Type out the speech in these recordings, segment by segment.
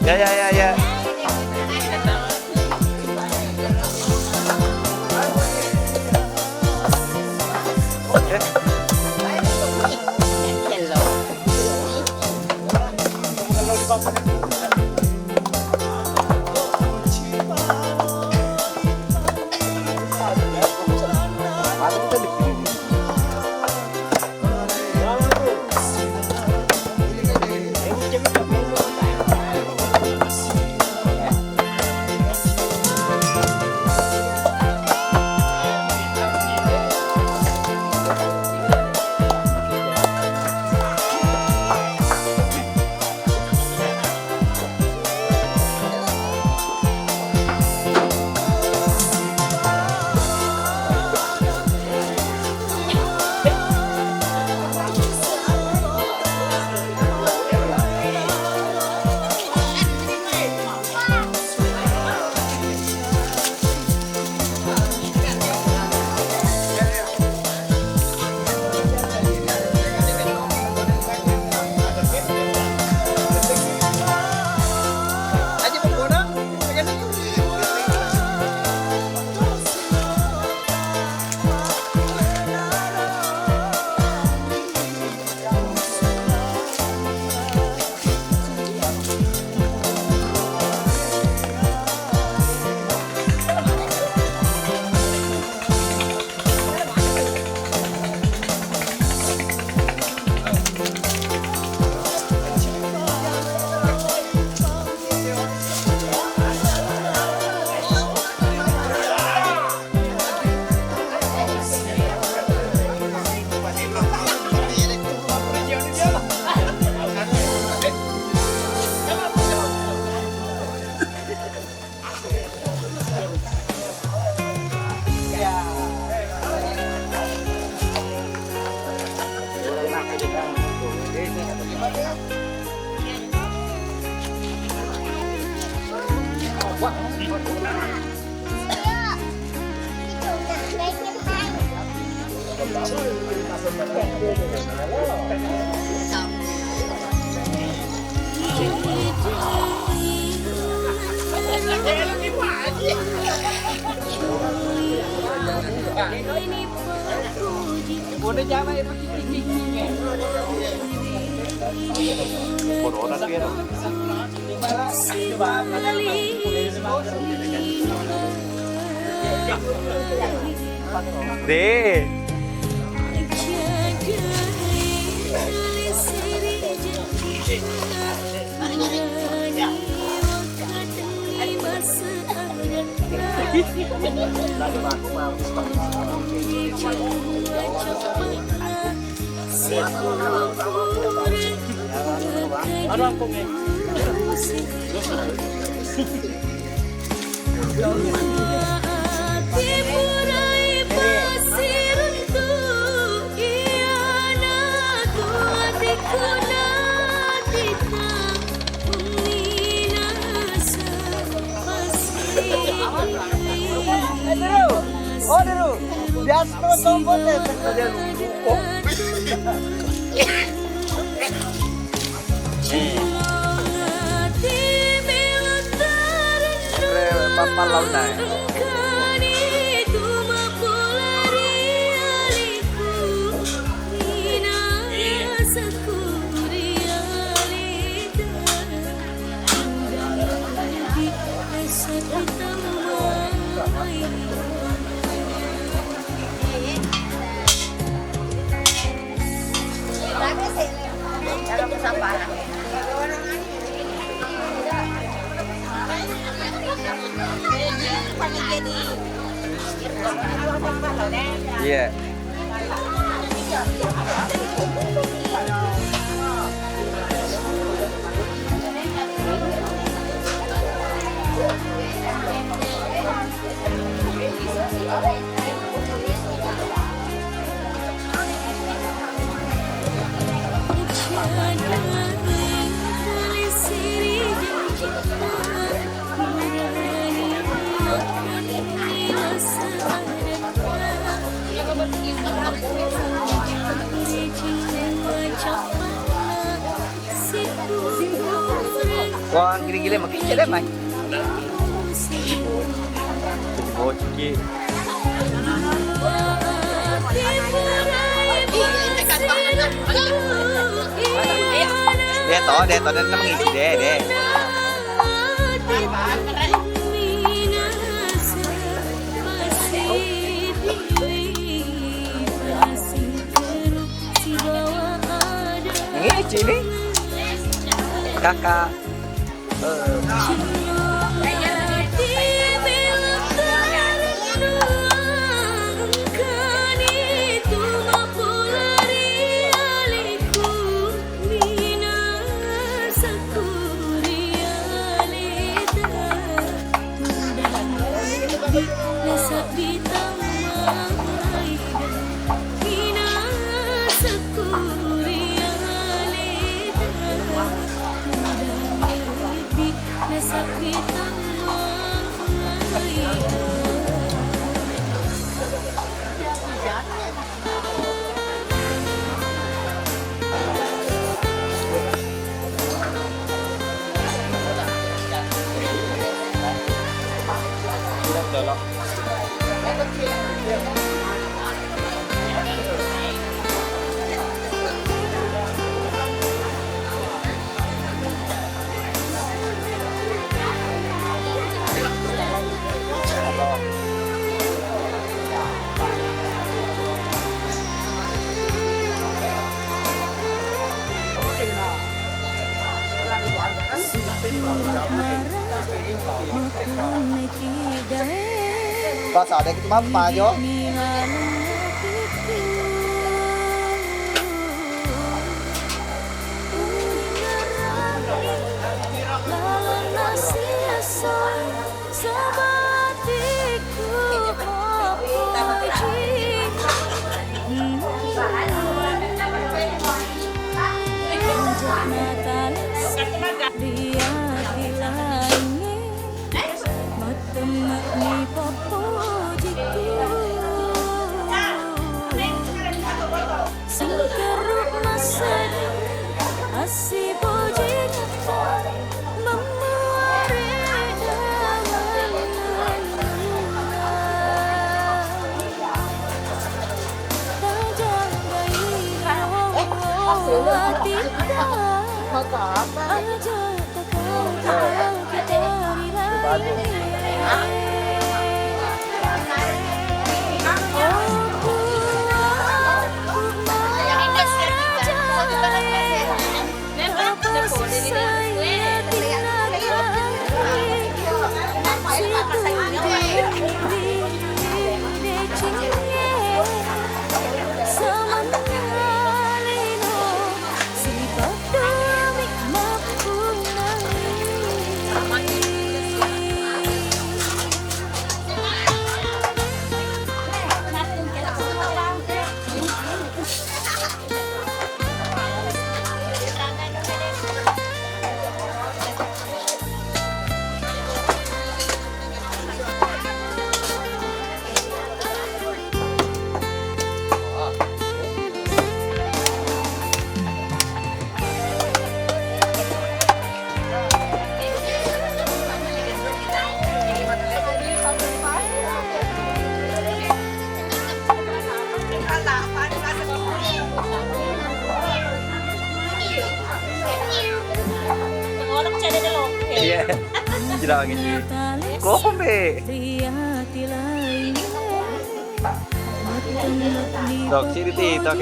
Ya ya ya ya. Oke. Deh. Oh, dulu. Biasa tombol deh, dia lupa. Papa launay. Iya. Wah, gili-gili makin deh, Mai. Bocil. Dia toh dan namang isi deh. Ini cili kakak. Pas ada kita apa jo? Iya, tidak gini. Kok be? Dok sini tok.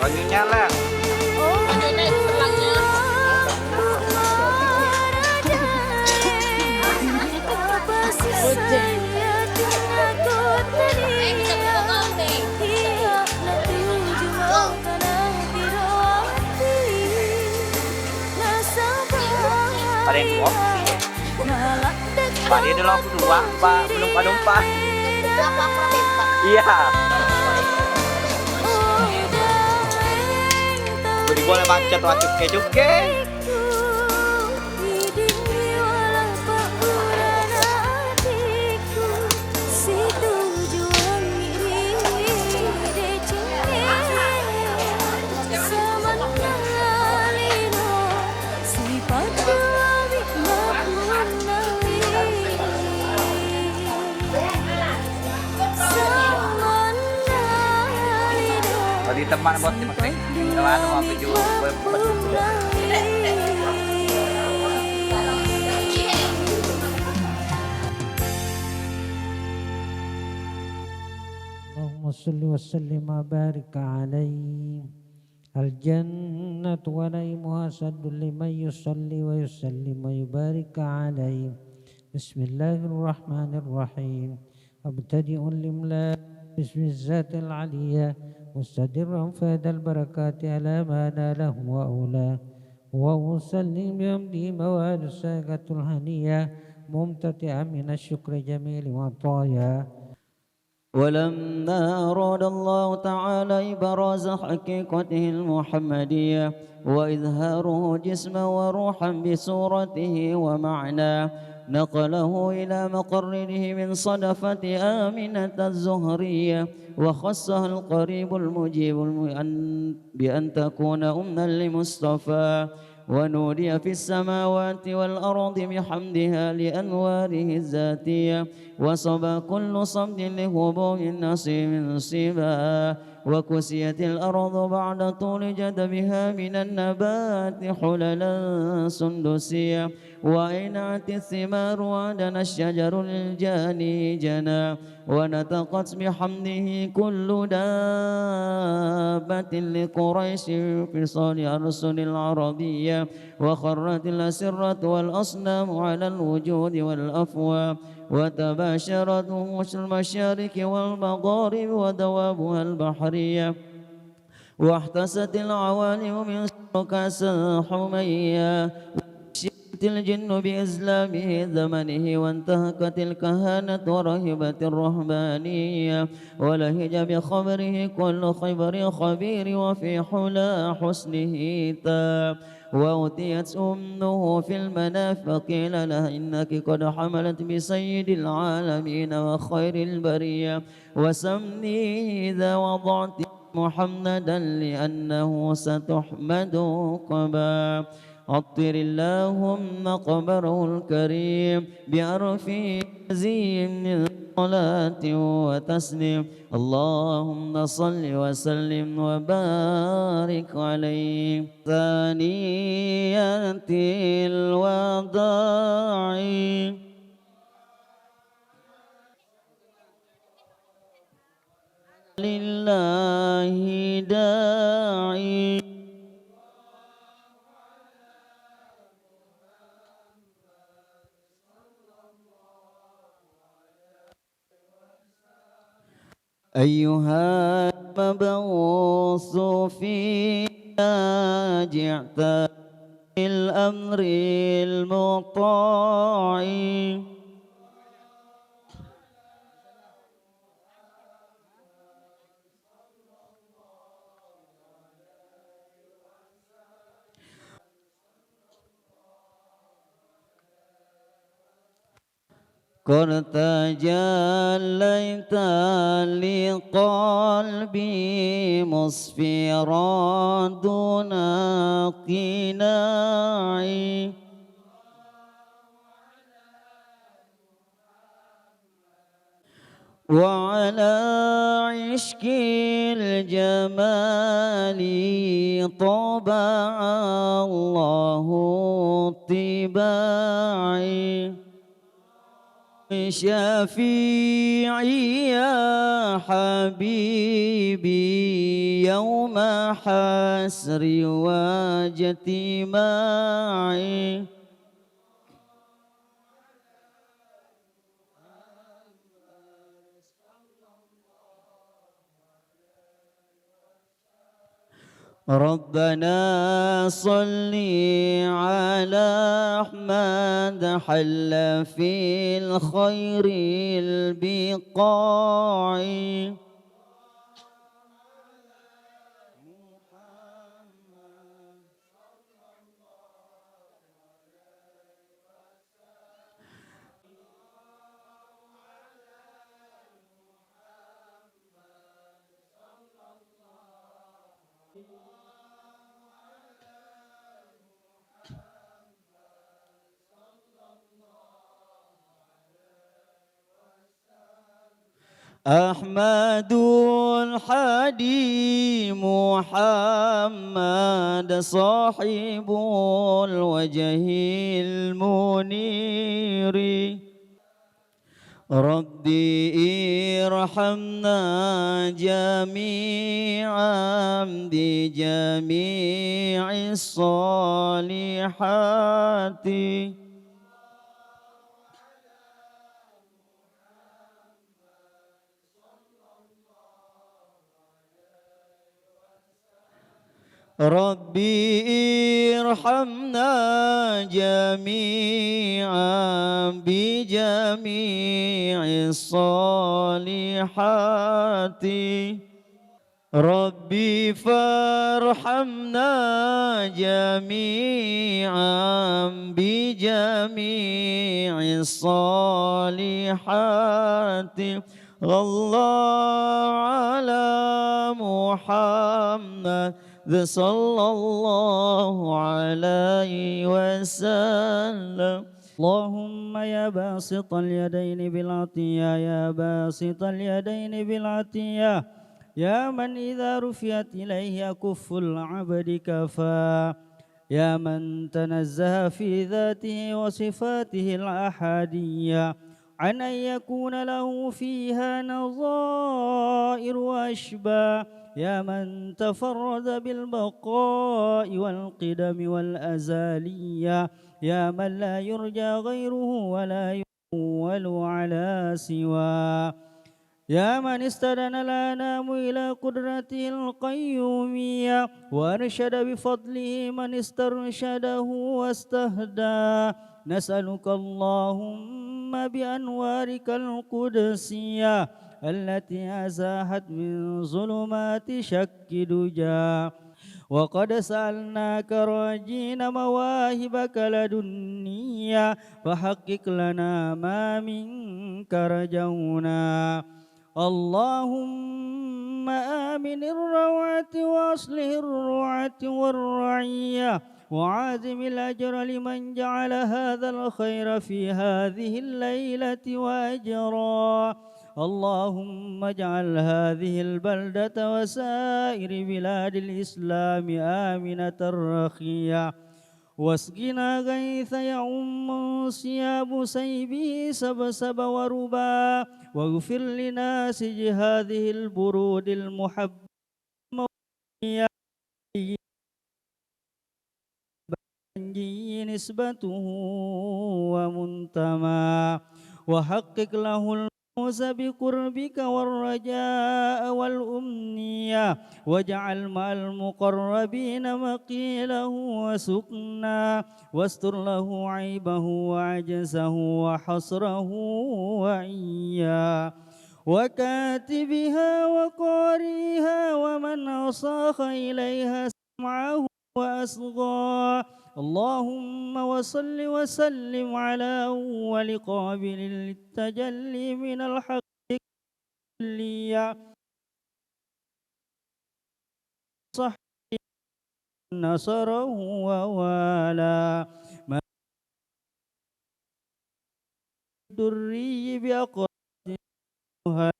Banyunya lah. Ada yang Pak, dia dulu aku doang, Pak. Belum Pak numpang. Iya. Jadi boleh macet waktu cuke-cuke. Di teman bos di maksudnya kalau apa juga Allahumma salli wa sallim wa barik alaihi al-jannatu wa naimuha saddun liman yusalli wa yusallim wa yubarik alaihi. Bismillahirrahmanirrahim. Abtadi'un limla bismi zatil aliyah مستدرا فاد البركات على ما ناله وأولاه وأسلم بحمده مواد الساقة الهنية ممتتعا من الشكر جميل وطايا. ولما أراد الله تعالى إبراز حقيقته المحمدية وإظهاره جسما وروحا بصورته ومعناه نقله إلى مقرره من صدفة آمنة الزهرية وخصها القريب المجيب بأن تكون أما لمصطفى ونودي في السماوات والأرض بحمدها لأنواره الذاتية وصبا كل صمد لهبوب النصيب نصيبا وكسيت الأرض بعد طول جدبها من النبات حللا سندسية وأينعت الثمار وعدنا الشجر الجاني جنا ونطقت بحمده كل دابة لقريش في صال أرسل العربية وخرت الأسرة والأصنام على الوجود والأفواه وتباشرت وحوش المشارق والمغارب ودوابها البحرية واحتست العوالم من سكاس حمية الجن بإسلامه زمنه وانتهكت الكهانة ورهبت الرهبانية ولهج بخبره كل خبر خبير وفي حلا حسنه تاب وأتيت أمه في المنام فقيل لها إنك قد حملت بسيد العالمين وخير البرية وسمني إذا وضعت محمدا لأنه ستحمد قبا عطر اللهم قبره الكريم بعرف زين من صلاة وتسليم اللهم صل وسلم وبارك عليه ثانية الوداع لله داعي أيها المبعوث فينا جئت بالأمر المطاع قد تجليت لقلبي مصفرا دون قناع وعلى عشق الجمال طبع الله طباعي شفيعي يا حبيبي يوم حسري واجتماعي ربنا صل على أحمد حل في الخير البقاع أحمد الحدي محمد صاحب الوجه المنير ربي ارحمنا جميعا بجميع الصالحات ربي ارحمنا جميعا بجميع الصالحات ربي فارحمنا جميعا بجميع الصالحات الله على محمد صلى الله عليه وسلم اللهم يا باسط اليدين بالعطية يا باسط اليدين بالعطية يا من إذا رفعت إليه أكف العبد كفى يا من تنزه في ذاته وصفاته الأحادية عن أن يكون له فيها نظائر وأشباه يا من تفرد بالبقاء والقدم والأزالية يا من لا يرجى غيره ولا يؤول على سواه يا من استدن الأنام إلى قدرته القيومية وأرشد بفضله من استرشده واستهدى نسألك اللهم بأنوارك القدسية التي أزاحت من ظلمات شك دجى وقد سألناك راجين مواهبك لدنيا فحقق لنا ما منك رجونا اللهم آمن الروعة وأصلح الرعاة والرعية وعازم الأجر لمن جعل هذا الخير في هذه الليلة وأجرا اللهم اجعل هذه البلدة وسائر بلاد الإسلام آمنة رخية واسقنا غيث يعم ثياب سيبه سبسب وربا واغفر لناسج هذه البرود المحبة نسبته ومنتمى وحقق له الموز بقربك والرجاء والأمنية واجعل مع المقربين مقيله وسكنا واستر له عيبه وعجزه وحصره وعيا وكاتبها وقاريها ومن أصاخ إليها سمعه وأصغى اللهم وصل وسلم على أول قابل للتجلي من الحق لي صح نصره ووالى من الدري بأقربها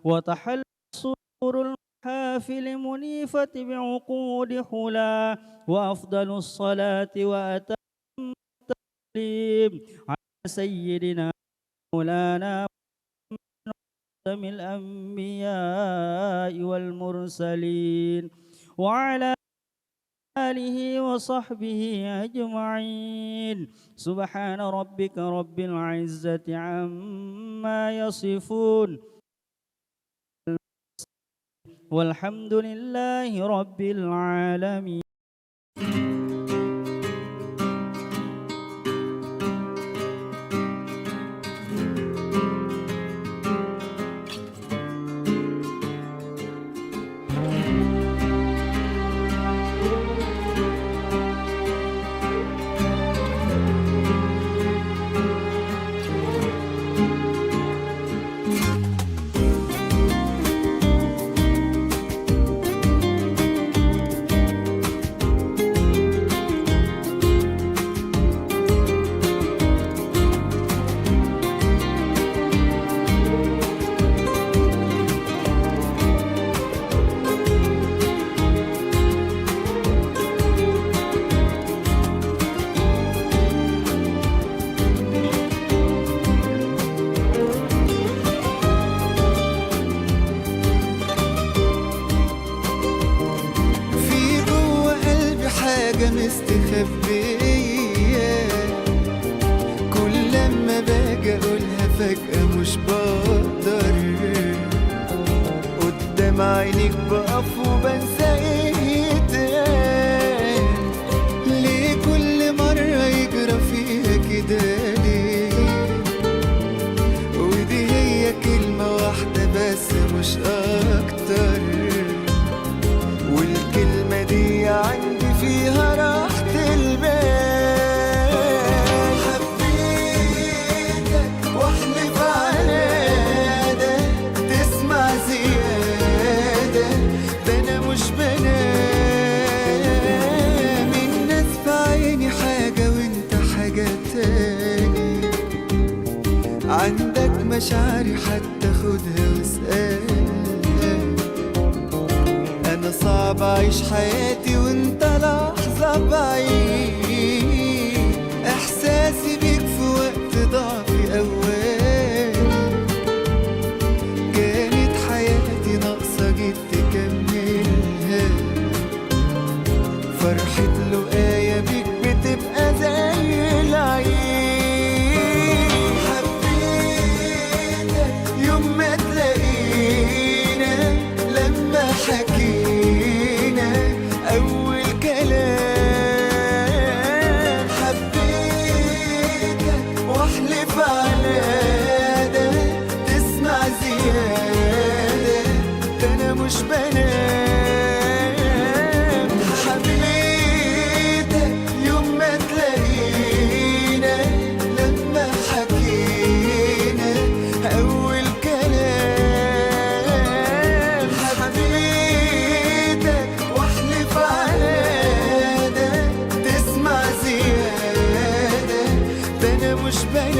وتحل صور المحافل منيفة بعقود حلا وأفضل الصلاة وأتم التسليم على سيدنا مولانا محمد الأنبياء والمرسلين وعلى آله وصحبه أجمعين سبحان ربك رب العزة عما يصفون والحمد لله رب العالمين. مستخبية، كل لما باجي اقولها فجأة مش بقدر، قدام عينيك بقف وبنسى ايه يتقال، ليه كل مرة يجرى فيها كده ليه؟ ودي هي كلمة واحدة بس مش اكتر، والكلمة دي عندي فيها راحة البال. حبيتك واحلف على ده، تسمع زيادة، ده انا مش بنام، الناس في عيني حاجة وانت حاجة تاني، عندك مشاعري حتى خدها واسألها، أنا صعب أعيش حياتي وأنت لحظة بعيد، إحساسي بيك في وقت ضعفي أول، كانت حياتي ناقصة جيت تكملها، فرحة لقايا بيك بتبقى زي العيد. حبيتك يوم ما تلاقينا، لما حكينا أول كلام، حبيتك واحلف على ده، تسمع زيادة، ده أنا مش بنام، حبيتك يوم ما تلاقينا، لما حكينا أول كلام، حبيتك واحلف على ده، تسمع زيادة، ده أنا مش بنام.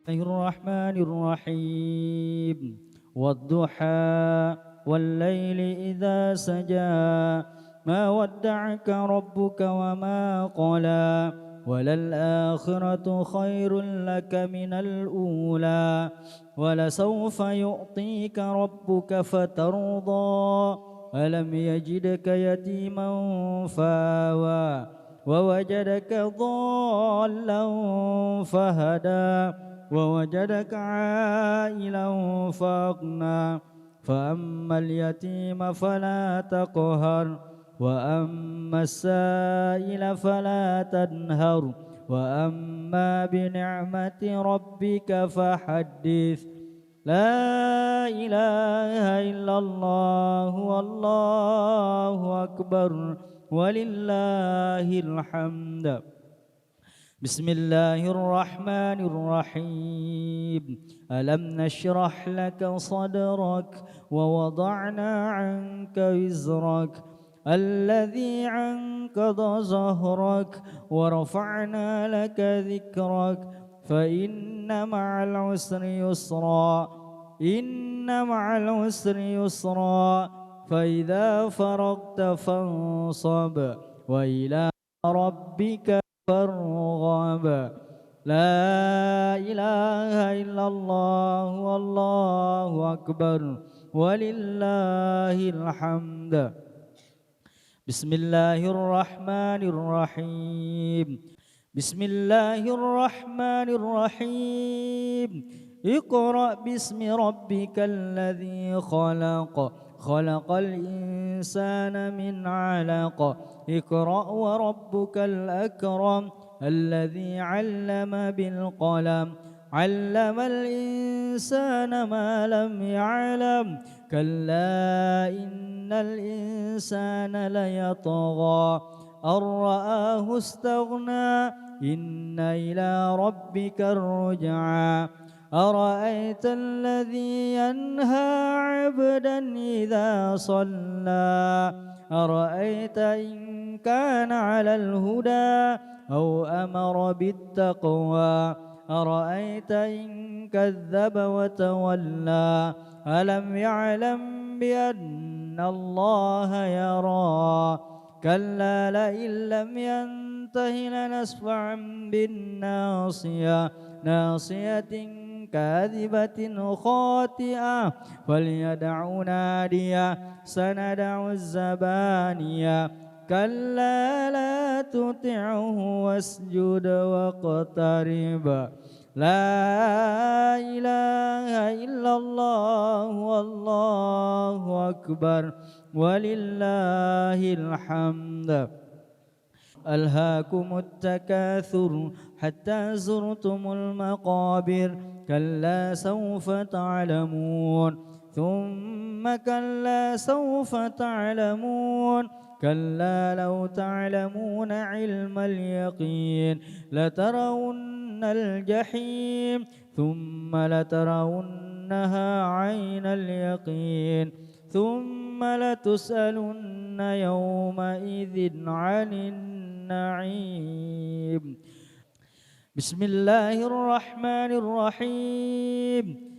الرحمن الرحيم والضحى والليل إذا سجى ما ودعك ربك وما قلى وللآخرة خير لك من الأولى ولسوف يعطيك ربك فترضى ألم يجدك يتيما فآوى ووجدك ضالا فهدى ووجدك عائلا فأغنى فأما اليتيم فلا تقهر وأما السائل فلا تنهر وأما بنعمة ربك فحدث. لا إله إلا الله والله أكبر ولله الحمد. بسم الله الرحمن الرحيم ألم نشرح لك صدرك ووضعنا عنك وزرك الذي عنقض ظهرك ورفعنا لك ذكرك فإن مع العسر يسرا إن مع العسر يسرا فإذا فرغت فانصب وإلى ربك فارغب. لا إله إلا الله والله أكبر ولله الحمد. بسم الله الرحمن الرحيم. بسم الله الرحمن الرحيم. اقرأ باسم ربك الذي خلق. خلق الإنسان من علق. اقرأ وربك الأكرم الذي علم بالقلم. علم الإنسان ما لم يعلم. كلا إن الإنسان ليطغى أن رآه استغنى. إن إلى ربك الرجعى. أرأيت الذي ينهى عبدا إذا صلى. أرأيت إن كان على الهدى أو أمر بالتقوى. أرأيت إن كذب وتولى. ألم يعلم بأن الله يرى. كلا لئن لم ينته لنسفعا بالناصية. ناصية كاذبة خاطئة فليدع نادية. سندع الزبانية. كلا لا تطعه واسجد واقترب. لا إله إلا الله والله أكبر ولله الحمد. ألهاكم التكاثر حتى زرتم المقابر. كلا سوف تعلمون ثم كلا سوف تعلمون. كلا لو تعلمون علم اليقين لترون الجحيم ثم لترونها عين اليقين ثم لتسألن يومئذ عن النعيم. بسم الله الرحمن الرحيم.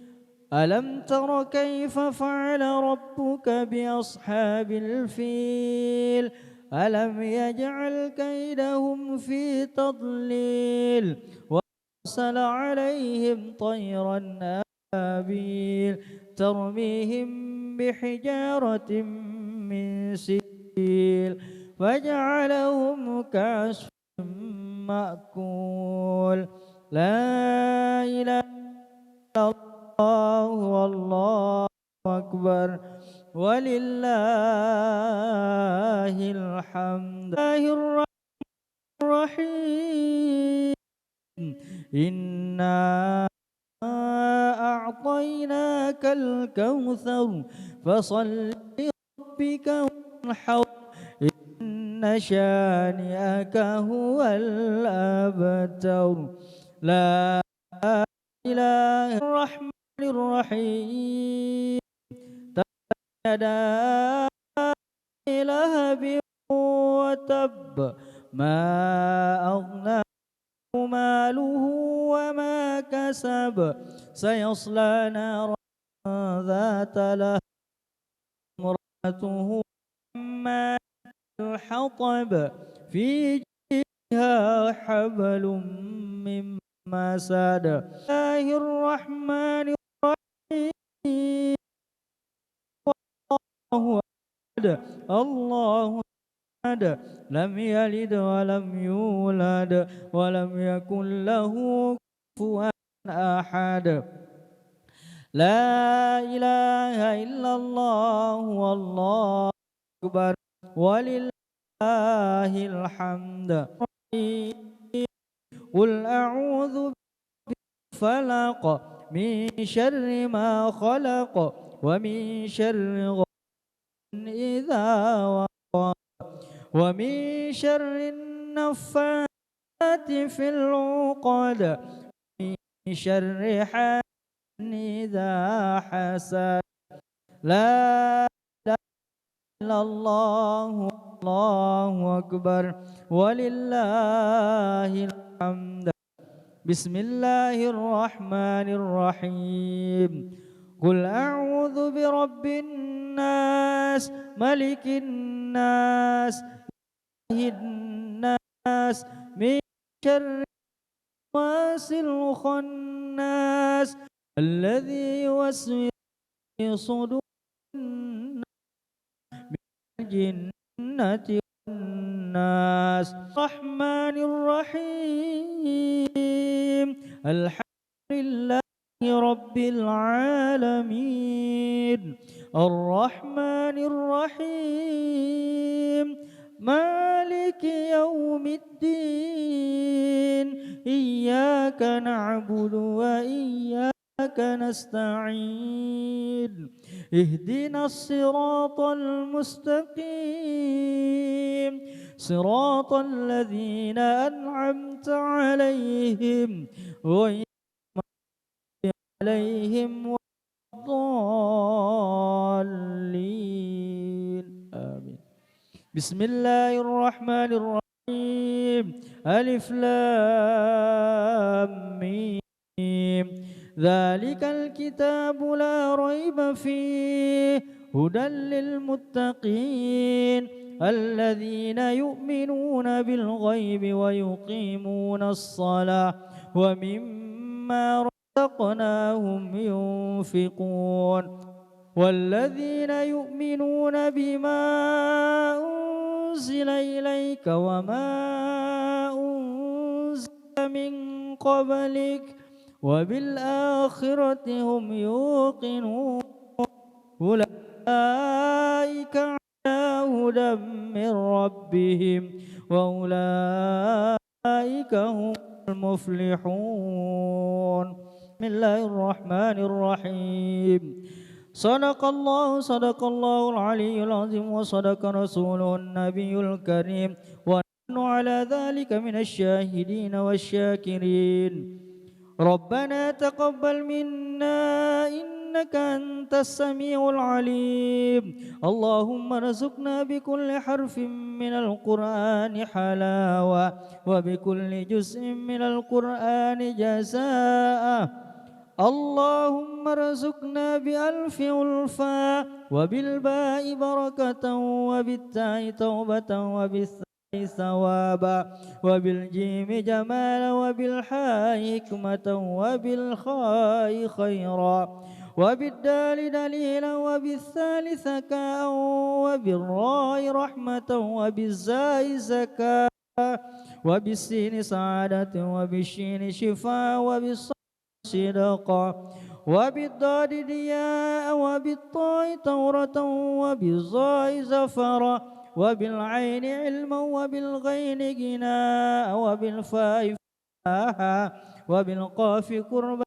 ألم تر كيف فعل ربك بأصحاب الفيل. ألم يجعل كيدهم في تضليل. وأرسل عليهم طيرا أبابيل ترميهم بحجارة من سجيل فجعلهم كعصف مأكول. لا إله إلا الله والله أكبر ولله الحمد. الله الرحمن الرحيم. إنا أعطيناك الكوثر فصل لربك وانحر. إن شانئك هو الأبتر. لا إله الرحمن الرحيم. يدا لهب وتب ما أغنى ماله وما كسب. سيصلى نارا ذات لهب امرأته حمالة الحطب في جيدها حبل من مسد. الله الرحمن الرحيم. الله أحد الله أحد لم يلد ولم يولد ولم يكن له كفوا أحد. لا إله إلا الله والله أكبر ولله الحمد. قل أعوذ بالفلق من شر ما خلق ومن شر غاسق إذا وقب ومن شر النفاثات في العقد ومن شر حاسد إذا حسد. لا إله إلا الله الله أكبر ولله الحمد. بسم الله الرحمن الرحيم. قل أعوذ برب الناس ملك الناس إله الناس من شر الوسواس الخناس الذي يوسوس في صدور الناس من الجنة والناس الرحمن الرحيم الحمد لله رب العالمين الرحمن الرحيم مالك يوم الدين إياك نعبد وإياك نستعين اهدنا الصراط المستقيم صراط الذين أنعمت عليهم غير عليهم الضالين آمين. بسم الله الرحمن الرحيم ألف لام ميم ذلك الكتاب لا ريب فيه هدى للمتقين الذين يؤمنون بالغيب ويقيمون الصلاة ومما رزقناهم ينفقون والذين يؤمنون بما أنزل إليك وما أنزل من قبلك وبالآخرة هم يوقنون أولئك على هدى من ربهم وأولئك هم المفلحون. بسم الله الرحمن الرحيم صدق الله العلي العظيم وصدق رسوله النبي الكريم ونحن على ذلك من الشاهدين والشاكرين. ربنا تقبل منا إنك أنت السميع العليم اللهم ارزقنا بكل حرف من القرآن حلاوة وبكل جزء من القرآن جزاء اللهم ارزقنا بألف ألفا وبالباء بركة وبالتاء توبة وبالثاء ثوابا وبالجيم جمالا وبالحاء حكمة وبالخاء خيرا وبالدال دليلا وبالثالث ذكاء وبالراء رحمة وبالزاء زكاة وبالسين سعادة وبالشين شفاء وبالصاد صدقا وبالضاد ضياء وبالطاء تورة وبالظاء زفرا وبالعين علما وبالغين غناء وبالفاء فلاحا وبالقاف قربا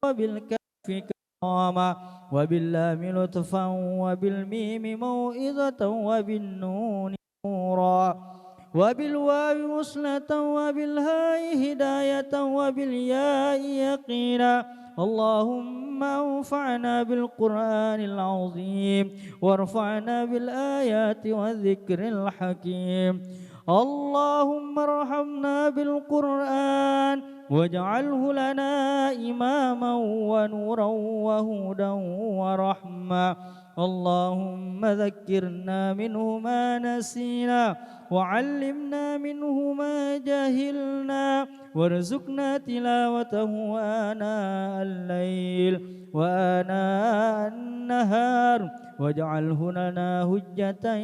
وبالكاف كراما وباللام لطفا وبالميم موئظة وبالنون نورا وبالواو وصلة وبالهاء هداية وبالياء يقينا اللهم انفعنا بالقرآن العظيم وارفعنا بالآيات والذكر الحكيم اللهم ارحمنا بالقرآن واجعله لنا إماما ونورا وهدى ورحمة اللهم ذكرنا منه ما نسينا وعلمنا منه ما جهلنا وارزقنا تلاوته آناء الليل وآناء النهار واجعله لنا هجة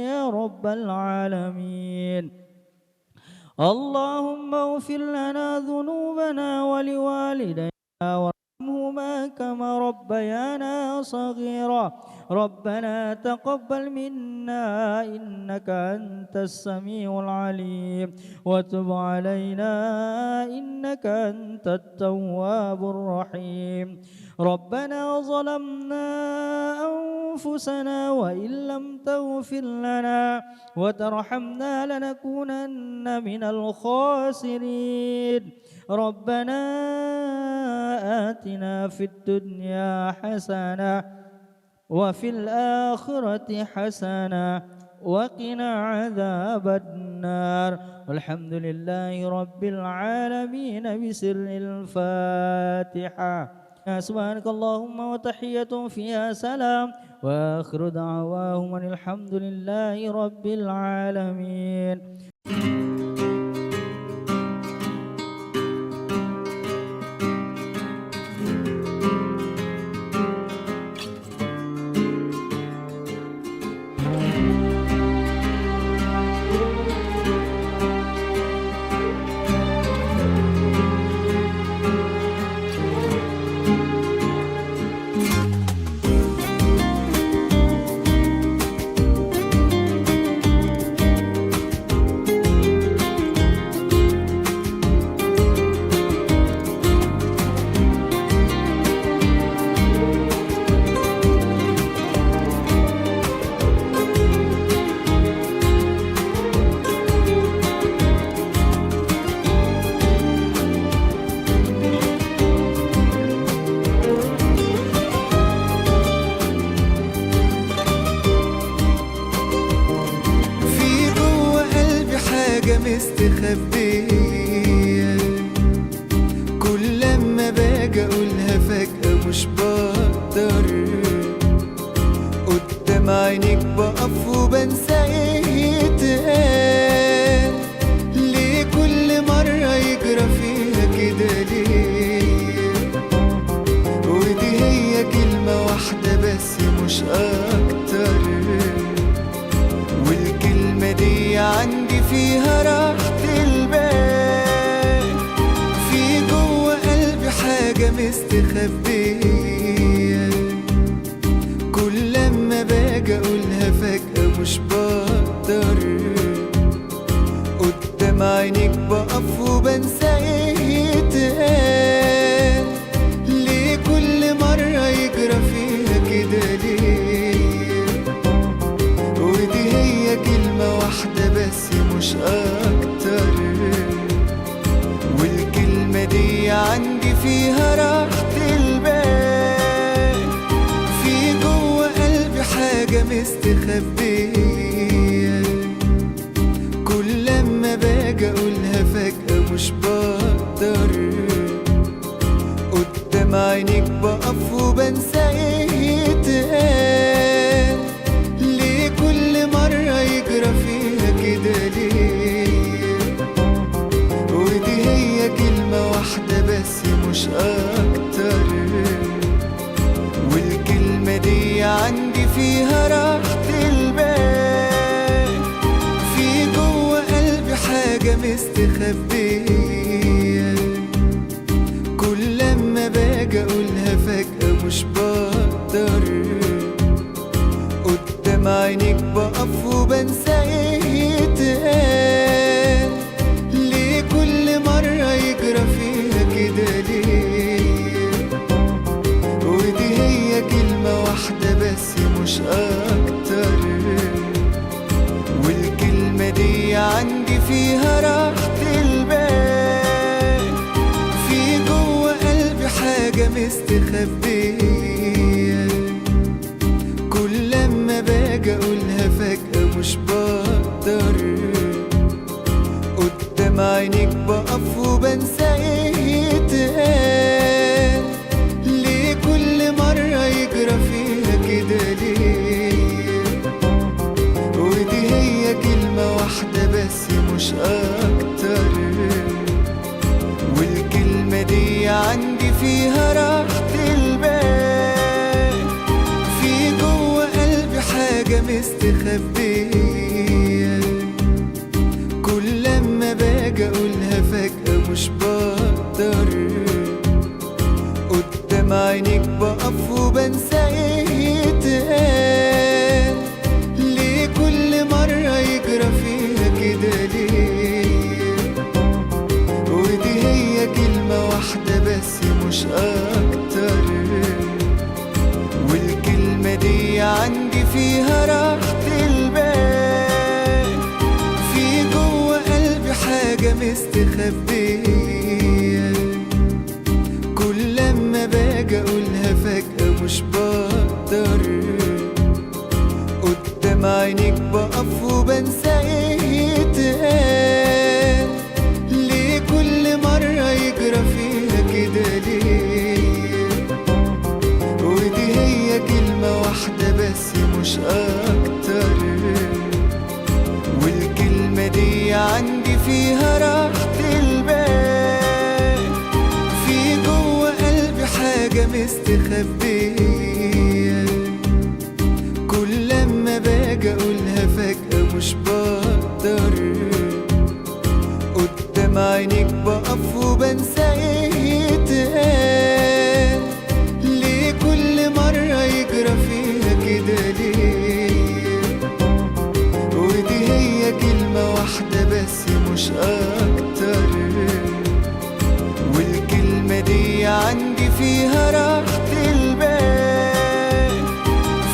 يا رب العالمين اللهم اغفر لنا ذنوبنا ولوالدينا وارحمهما كما ربيانا صغيرا ربنا تقبل منا إنك أنت السميع العليم وتب علينا إنك أنت التواب الرحيم ربنا ظلمنا أنفسنا وإن لم تغفر لنا وترحمنا لنكونن من الخاسرين ربنا آتنا في الدنيا حسنة وفي الآخرة حسنة وقنا عذاب النار والحمد لله رب العالمين بسر الفاتحة سبحانك اللهم وتحية فيها سلام وآخر دعواهم أن الحمد لله رب العالمين. مستخبية، كل لما باجي اقولها فجأة مش بقدر، قدام عينيك بقف وبنسى ايه يتقال. ليه كل مرة يجرى فيها كده ليه؟ ودي هي كلمة واحدة بس مش اكتر، والكلمة دي عندي فيها راحة البال. في جوه قلبي حاجة مستخبية، كل لما باجي اقولها فجأة مش بقدر، قدام عينيك بقف وبنسى ايه يتقال. ليه كل مرة يجرى فيها كده ليه؟ ودي هي كلمة واحدة بس مش أكتر، والكلمة دي عندي فيها راحة البال. في جوه قلبي حاجة مستخبية، كل لما باجي أقولها فجأة مش بقدر، قدام عينيك بقف وبنسى ايه يتقال. ليه كل مرة يجرى فيها كده ليه؟ ودي هي كلمة واحدة بس مش أكتر، والكلمة دي عندي فيها راحة البال. في جوه قلبي حاجة مستخبية، كل لما باجي اقولها فجأة مش بقدر، قدام عينيك بقف وبنسى ايه يتقال. ليه كل مرة يجرى فيها كده ليه؟ ودي هي كلمة واحدة بس مش أكتر، والكلمة دي عندي فيها راحة البال. في جوه قلبي حاجة مستخبية، كل لما باجي اقولها فجأة مش بقدر، قدام عينيك بقف وبنسى ايه يتقال. ليه كل مرة يجرى فيها كده ليه؟ ودي هي كلمة واحدة بس مش أكتر، والكلمة دي عندي فيها راحة البال. في جوه قلبي حاجة مستخبية، كل لما باجي اقولها فجأة مش بقدر، قدام عينيك بقف وبنسى ايه يتقال. ليه كل مرة يجرى فيها كده ليه؟ ودي هي كلمة واحدة بس مش أكتر، والكلمة دي عندي فيها راحة البال. في جوه قلبي حاجة مستخبية، كل لما باجي اقولها فجأة مش بقدر، قدام عينيك بقف وبنسى ايه يتقال. ليه كل مرة يجرى فيها كده ليه؟ حاجة مستخبية، كل لما باجي اقولها فجأة مش بقدر، قدام عينيك بقف وبنسى ايه يتقال. ليه كل مرة يجرى فيها كده ليه؟ ودي هي كلمة واحدة بس مش أكتر، والكلمة دي عندي فيها راحة البال.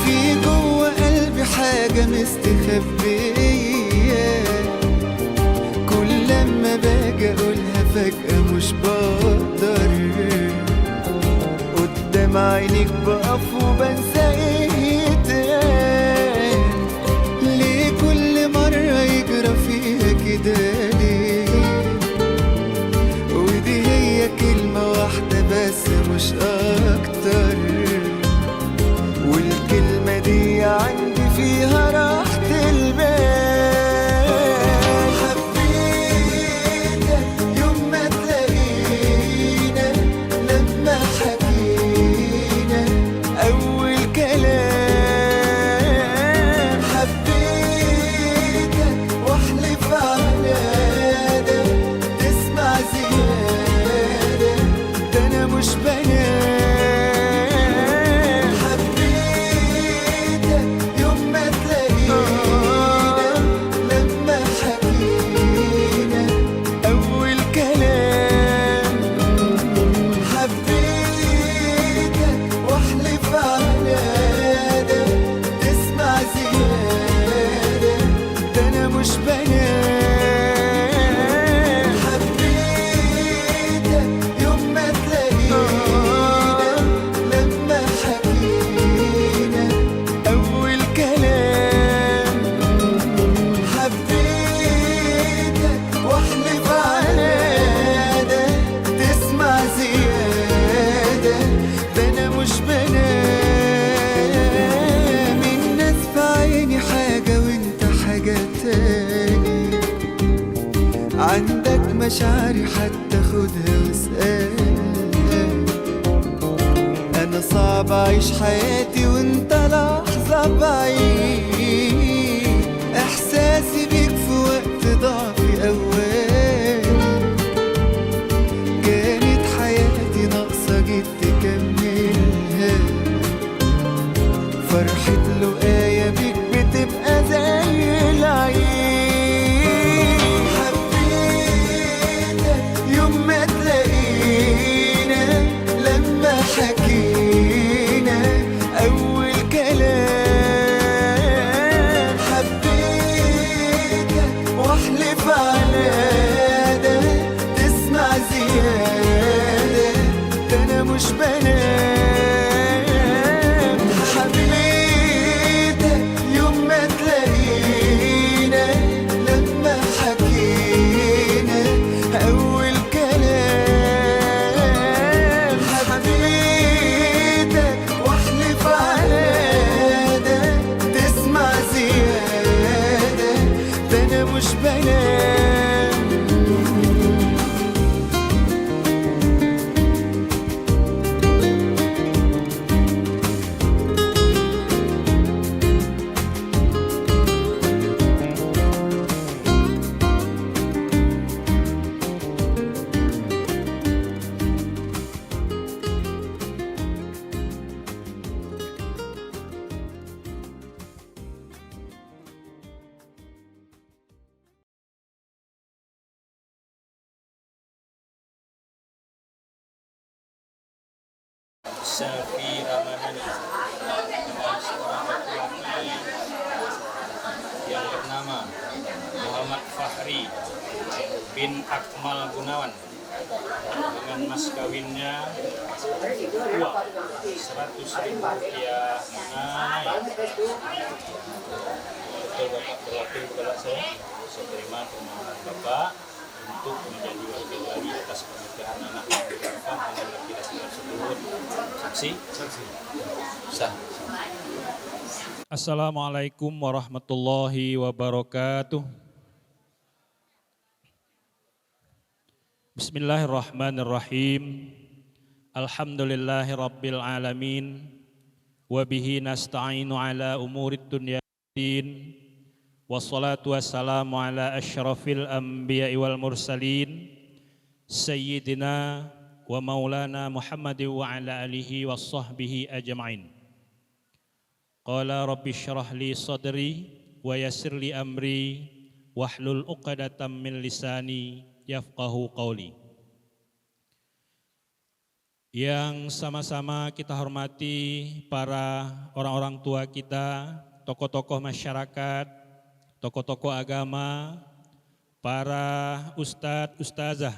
في جوه قلبي حاجة مستخبية، كل لما باجي أقولها فجأة مش بقدر، قدام عينيك بقف وبنسى ايه يتقال. ليه كل مرة يجرى فيها كده ليه؟ ودي هي كلمة واحدة بس مش أكتر، والكلمة دي عندي فيها راحة البال. حبيتك يوم ما تلاقينا، لما حكينا أول كلام. حبيتك واحلف على ده، تسمع زيادة ده أنا مش بنام. حبيتك يوم ما تلاقينا، لما حكينا أول كلام. حبيتك واحلف على ده، تسمع زيادة ده أنا مش بنام. حبيتك يوم ما تلاقينا، لما حكينا أول كلام. حبيتك واحلف على ده، تسمع زيادة ده أنا مش بنام. الناس في عيني حاجة وانت حاجة تاني، عندك مشاعري حتى خدها واسألها. أنا صعب أعيش حياتي وانت لحظة بعيد، إحساسي بيك في وقت ضعفي أولي، كانت حياتي ناقصة جيت تكملها. فرحة لقايا بيك بتبقى زي العيد. حبيتك يوم ما تلاقينا، لما حكينا أول كلام. حبيتك واحلف على ده، تسمع زيادة ده أنا مش بنام. حبيتك يوم ما تلاقينا، لما حكينا أول كلام. حبيتك واحلف على ده، تسمع زيادة ده أنا مش بنام. Safi Ramadhani dengan seorang laki-laki yang bernama Muhammad Fahri bin Akmal Gunawan dengan mas kawinnya uang 100.000 rupiah tunai. Betul Bapak berwakil kepada saya terima permohonan Bapak untuk menjadi wakil wali atas pernikahan anak Bapak dengan laki-laki tersebut. Saksi? Sah. Assalamualaikum warahmatullahi wabarakatuh. Bismillahirrahmanirrahim. Alhamdulillahi Rabbil Alamin. Wabihi nasta'inu ala umurid dunya din. Wassalatu wassalamu ala ashrafil anbiya'i wal mursalin. Sayyidina wa maulana Muhammadin wa ala alihi wa sahbihi ajma'in. Qala rabbi syrah li sadri wa yassir li amri wahlul uqadatam min lisani yafqahu qawli. Yang sama-sama kita hormati para orang-orang tua kita, tokoh-tokoh masyarakat, tokoh-tokoh agama, para ustadz, ustazah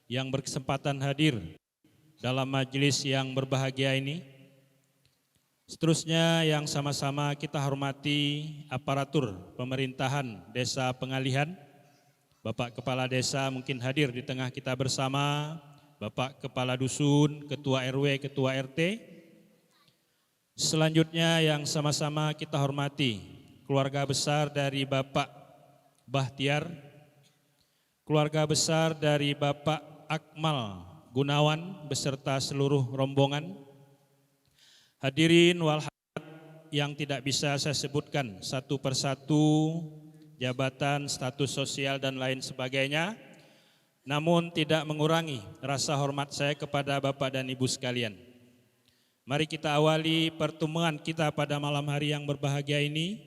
yang berkesempatan hadir dalam majelis yang berbahagia ini. Seterusnya yang sama-sama kita hormati aparatur pemerintahan Desa Pengalihan. Bapak Kepala Desa mungkin hadir di tengah kita bersama. Bapak Kepala Dusun, Ketua RW, Ketua RT. Selanjutnya yang sama-sama kita hormati keluarga besar dari Bapak Bahtiar, keluarga besar dari Bapak Akmal Gunawan beserta seluruh rombongan. Hadirin wal hadirat yang tidak bisa saya sebutkan satu persatu, jabatan, status sosial dan lain sebagainya. Namun tidak mengurangi rasa hormat saya kepada Bapak dan Ibu sekalian. Mari kita awali pertemuan kita pada malam hari yang berbahagia ini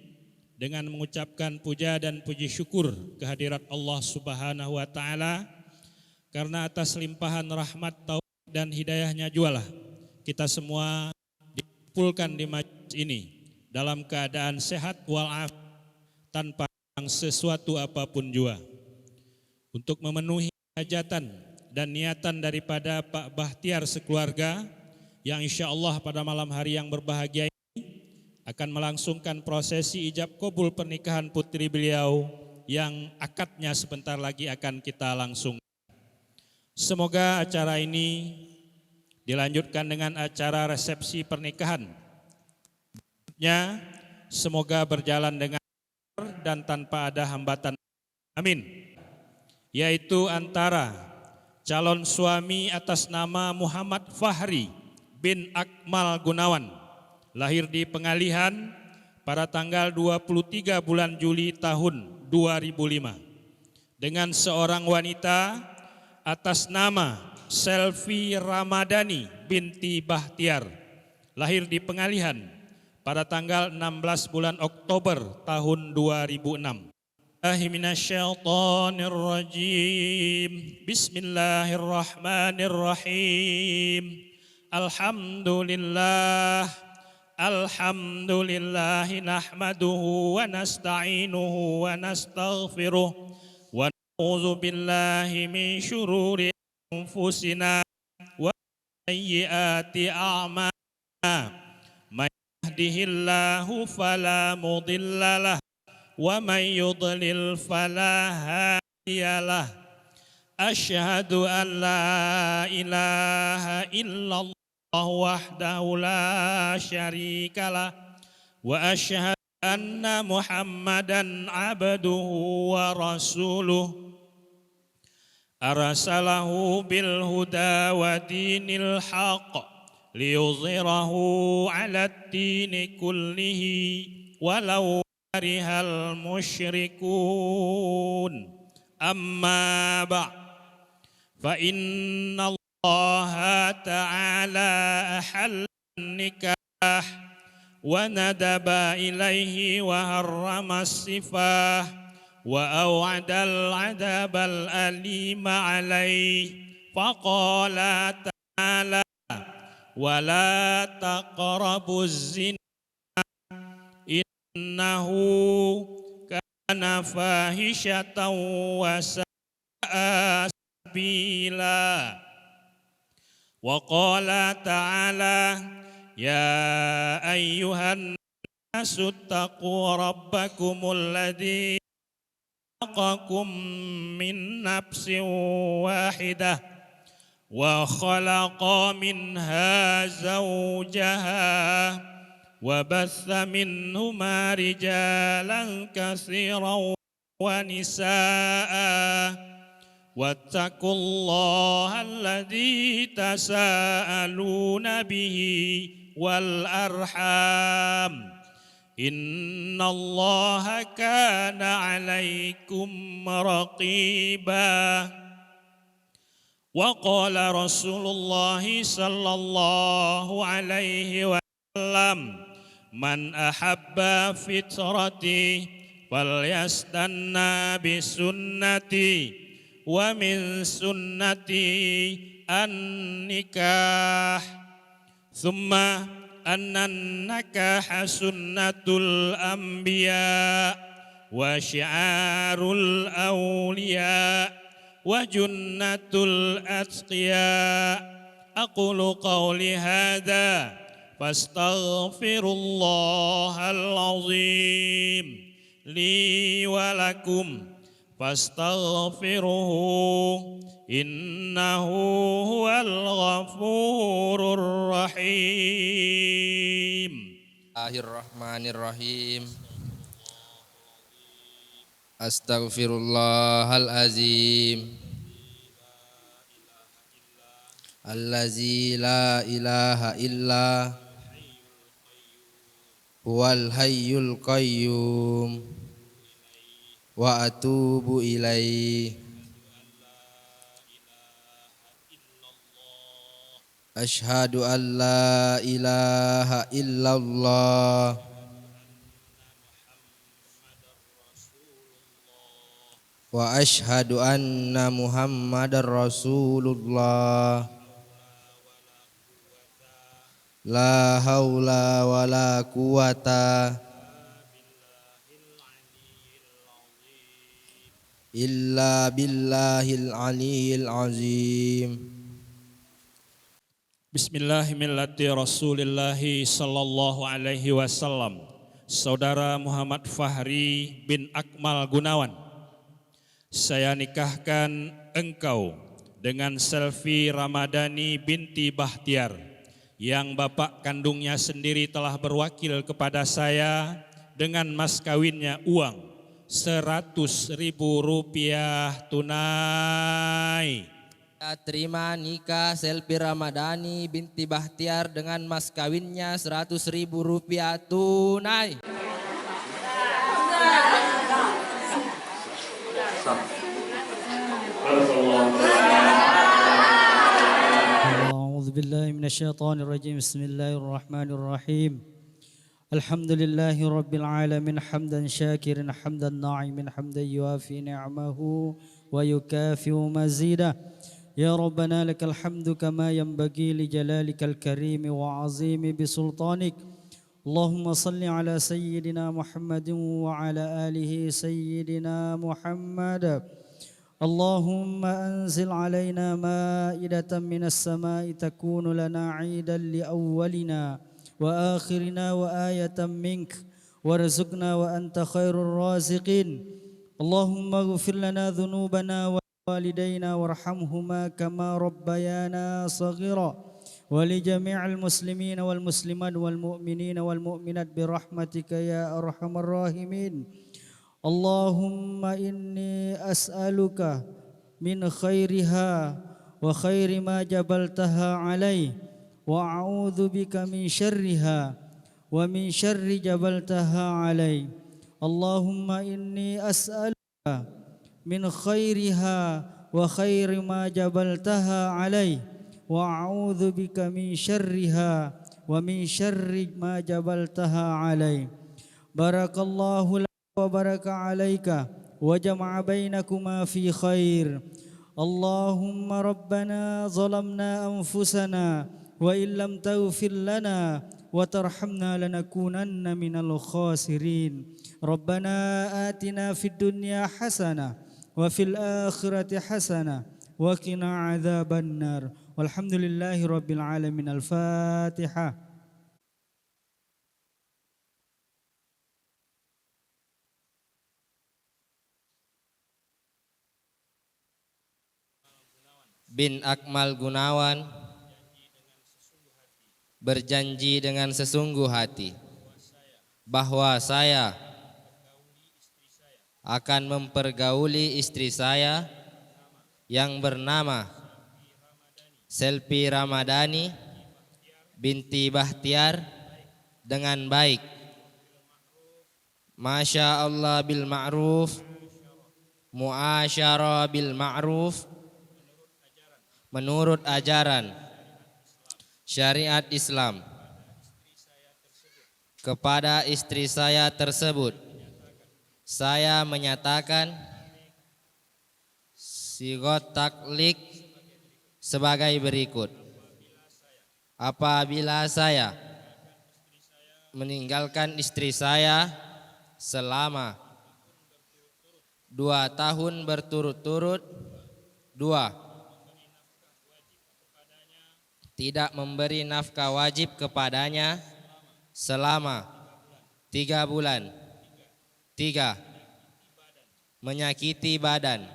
dengan mengucapkan puja dan puji syukur kehadirat Allah Subhanahu wa Ta'ala, karena atas limpahan rahmat, taufik dan hidayahnya jualah kita semua dikumpulkan di majelis ini dalam keadaan sehat walafiat tanpa sesuatu apapun jua, untuk memenuhi hajatan dan niatan daripada Pak Bahtiar sekeluarga yang insya Allah pada malam hari yang berbahagia ini akan melangsungkan prosesi ijab kabul pernikahan putri beliau yang akadnya sebentar lagi akan kita langsung. Semoga acara ini dilanjutkan dengan acara resepsi pernikahan. Semoga berjalan dengan lancar dan tanpa ada hambatan. Amin. Yaitu antara calon suami atas nama Muhammad Fahri bin Akmal Gunawan, lahir di Pengalihan pada tanggal 23 bulan Juli tahun 2005, dengan seorang wanita atas nama Selvi Ramadhani binti Bahtiar, lahir di Pengalihan pada tanggal 16 bulan Oktober tahun 2006. Minasyaitonirrajim. Bismillahirrahmanirrahim. Alhamdulillah nahmaduhu wa nasta'inuhu wa nastaghfiruh wa na'udzu billahi min syururi anfusina wa sayyiati a'malina. May yahdihillahu fala mudhillalah wa may yudlil fala hadiyalah. Asyhadu an la ilaha illallah wahdahu la syarikalah wa asyhadu anna Muhammadan abduhu wa rasuluh arsalahu bil huda wa dinil haqq liyuzhirahu 'alad dini kullihi walau karihal musyrikun. Amma ba'd, fa inna Allah ta'ala ahalla nikah wa nadaba ilaihi wa harrama sifah wa aw'adal adabal alima alaihi faqala ta'ala wa la taqrabuz zina innahu kana fahishatan wa sa'a sabila. Wa qala ta'ala ya ayyuhan nasu taqu rabbakumul ladzi khalaqakum min nafsin wahidah wa khalaqa minha zawjaha وبث منهما رجالا كثيرا ونساء واتقوا الله الذي تساءلون به والأرحام إن الله كان عليكم رقيبا وقال رسول الله صلى الله عليه وسلم من أحب فطرتي فليستنى بسنتي ومن سنتي النكاح ثم أن النكاح سنة الأنبياء وشعار الأولياء وجنة الأتقياء أقول قولي هذا فاستغفر الله العظيم لي ولكم فاستغفروه إنه هو الغفور الرحيم. Bismillahirrahmanirrahim. Astaghfirullahalazim allazi la ilaha illa huwal hayyul qayyum wa atubu ilaihi. Asyhadu an la ilaha illallah wa asyhadu anna Muhammadar Rasulullah. La haula wa la quwata illa billahil aliyyil azim. Bismillahirrahmanirrahim. Rasulillahi sallallahu alaihi wasallam. Saudara Muhammad Fahri bin Akmal Gunawan, saya nikahkan engkau dengan Selvi Ramadhani binti Bahtiar yang bapak kandungnya sendiri telah berwakil kepada saya dengan mas kawinnya uang 100.000 rupiah tunai. Terima nikah Selvi Ramadhani binti Bahtiar dengan mas kawinnya 100.000 rupiah tunai. أعوذ بالله من الشيطان الرجيم. بسم الله الرحمن الرحيم. الحمد لله رب العالمين حمدا شاكرا حمدا ناعما حمدا يوافي نعمه ويكافئ مزيدا. يا ربنا لك الحمد كما ينبغي لجلالك الكريم وعظيم بسلطانك. اللهم صل على سيدنا محمد وعلى آله سيدنا محمد. اللهم أنزل علينا مائدة من السماء تكون لنا عيدا لأولنا وآخرنا وآية منك وارزقنا وأنت خير الرازقين. اللهم اغفر لنا ذنوبنا والدينا وارحمهما كما ربيانا صغيرا ولجميع المسلمين والمسلمات والمؤمنين والمؤمنات برحمتك يا أرحم الراحمين. اللهم إني أسألك من خيرها وخير ما جبلتها عليه وأعوذ بك من شرها ومن شر جبلتها عليه. اللهم إني أسألك من خيرها وخير ما جبلتها عليه وأعوذ بك من شرها ومن شر ما جبلتها عليه. بارك الله لك وبارك عليك وجمع بينكما في خير. اللهم ربنا ظلمنا أنفسنا وإن لم تغفر لنا وترحمنا لنكونن من الخاسرين. ربنا آتنا في الدنيا حسنة وفي الآخرة حسنة وقنا عذاب النار. والحمد لله رب العالمين. الفاتحة. Bin Akmal Gunawan berjanji dengan sesungguh hati bahwa saya akan mempergauli istri saya yang bernama Selvi Ramadhani binti Bahtiar dengan baik. Masya Allah bil ma'ruf, muasyarah bil ma'ruf, menurut ajaran syariat Islam kepada istri saya tersebut. Saya menyatakan sigot taklik sebagai berikut. Apabila saya meninggalkan istri saya selama 2 tahun berturut-turut, 2, tidak memberi nafkah wajib kepadanya selama 3 bulan, 3, menyakiti badan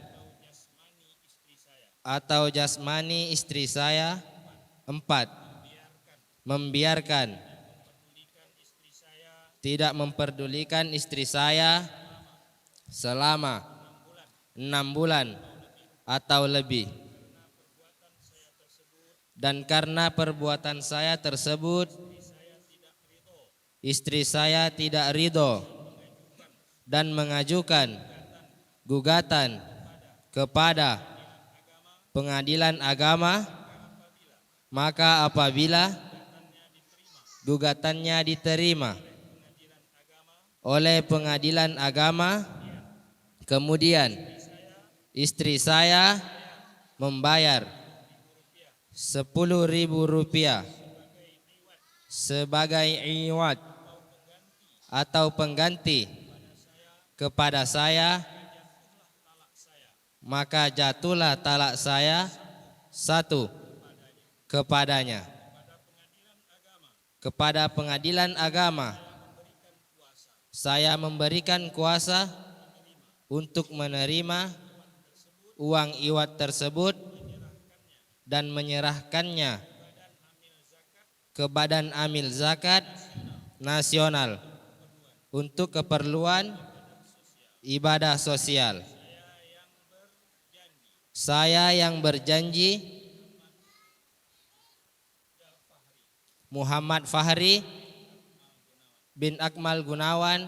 atau jasmani istri saya, 4, membiarkan, tidak memperdulikan istri saya selama 6 bulan atau lebih. Dan karena perbuatan saya tersebut, istri saya tidak ridho dan mengajukan gugatan kepada pengadilan agama, maka apabila gugatannya diterima oleh pengadilan agama, kemudian istri saya membayar Rp10.000 sebagai iwad atau pengganti kepada saya, maka jatuhlah talak saya 1 kepadanya. Kepada pengadilan agama saya memberikan kuasa untuk menerima uang iwad tersebut dan menyerahkannya ke Badan Amil Zakat Nasional untuk keperluan ibadah sosial. Saya yang berjanji Muhammad Fahri bin Akmal Gunawan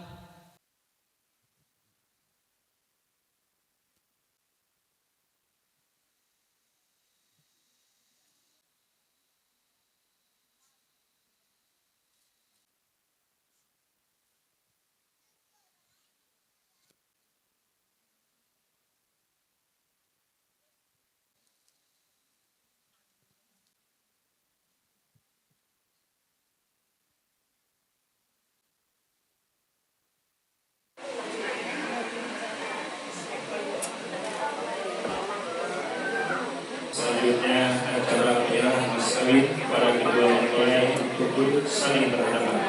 Selanjutnya acara pernikahan mas kawin para kedua mempelai untuk duduk saling berhadapan.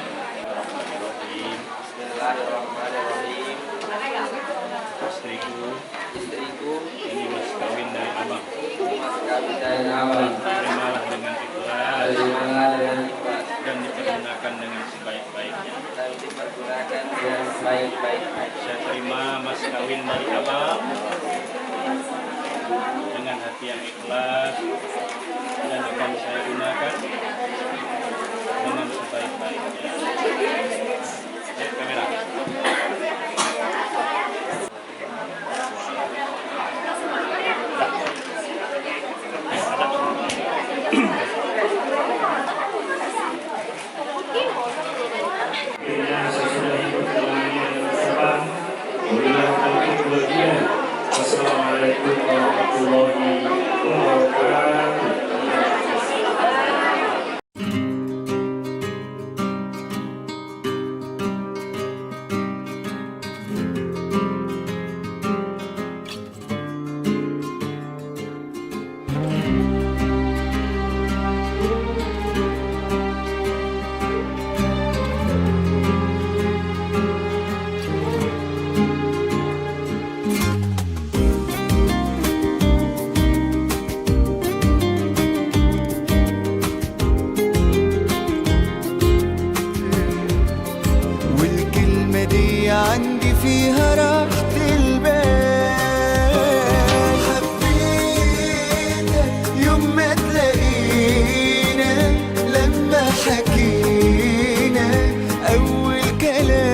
Bismillahirrahmanirrahim. Istriku, Ini mas kawin dari abang. mas kawin dari abang. Terimalah dengan ikhlas Terimalah dengan ikhlas dan dipergunakan dengan sebaik-baiknya. dan dipergunakan dengan sebaik-baiknya. Saya terima mas kawin dari abang dengan hati yang ikhlas dan akan saya gunakan dengan sebaik-baiknya. Lihat kamera. Akhirnya sesudah ikut dalamnya dan bersabar, berilah kami kebahagiaan. Wassalamualaikum warahmatullahi wabarakatuh. والكلمة دي عندي فيها راحة البال. حبيت حكينا أول كلام.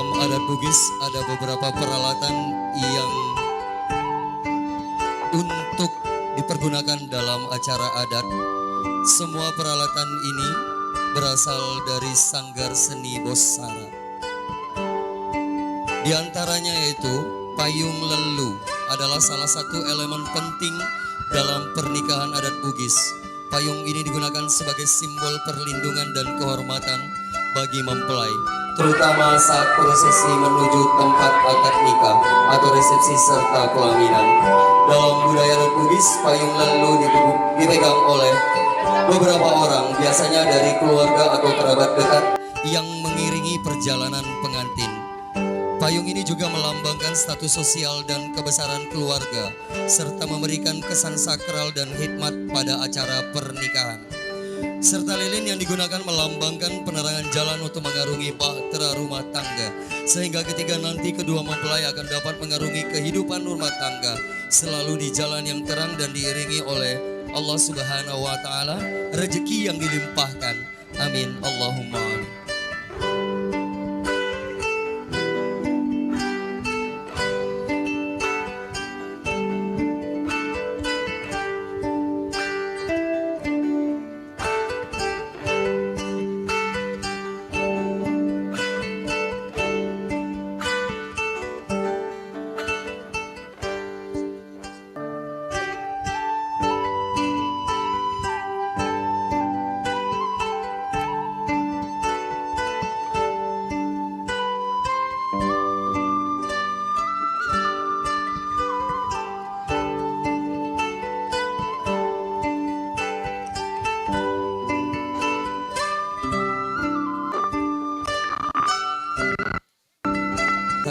dalam adat Bugis ada beberapa peralatan yang untuk dipergunakan dalam acara adat. Semua peralatan ini berasal dari Sanggar Seni Bosara. Di antaranya yaitu payung lelu adalah salah satu elemen penting dalam pernikahan adat Bugis. Payung ini digunakan sebagai simbol perlindungan dan kehormatan bagi mempelai, terutama saat prosesi menuju tempat akad nikah atau resepsi serta pelaminan. Dalam budaya adat Bugis, payung lelu dipegang oleh beberapa orang, biasanya dari keluarga atau kerabat dekat yang mengiringi perjalanan pengantin. Payung ini juga melambangkan status sosial dan kebesaran keluarga, serta memberikan kesan sakral dan hikmat pada acara pernikahan. Serta lilin yang digunakan melambangkan penerangan jalan untuk mengarungi bahtera rumah tangga, sehingga ketika nanti kedua mempelai akan dapat mengarungi kehidupan rumah tangga selalu di jalan yang terang dan diiringi oleh Allah Subhanahu wa Ta'ala, rezeki yang dilimpahkan. Amin, Allahumma amin.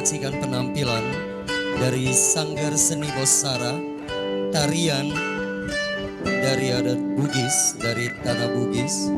Saksikan penampilan dari Sanggar Seni Bosara, tarian dari adat Bugis, dari tanah Bugis.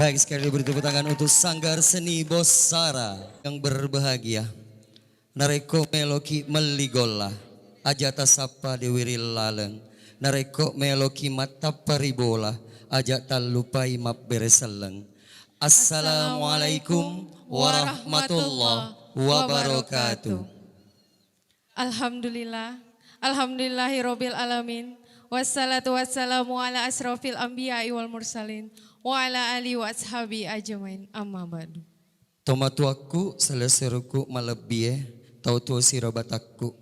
Baik, sekali beri tepuk tangan untuk Sanggar Seni Bosara yang berbahagia. Nareko meloki meligola, ajata sapa dewiril laleng. Nareko meloki mata paribola, ajak talupai map bereseleng. Assalamualaikum warahmatullahi wabarakatuh. Alhamdulillah, alhamdulillahirabbil alamin. Wassalatu wassalamu ala asrofil anbiya'i wal mursalin wa ala alihi wa ashabi ajmain. Amma ba'du. Tomatuaku seleseruku malebie tautu sirobataku.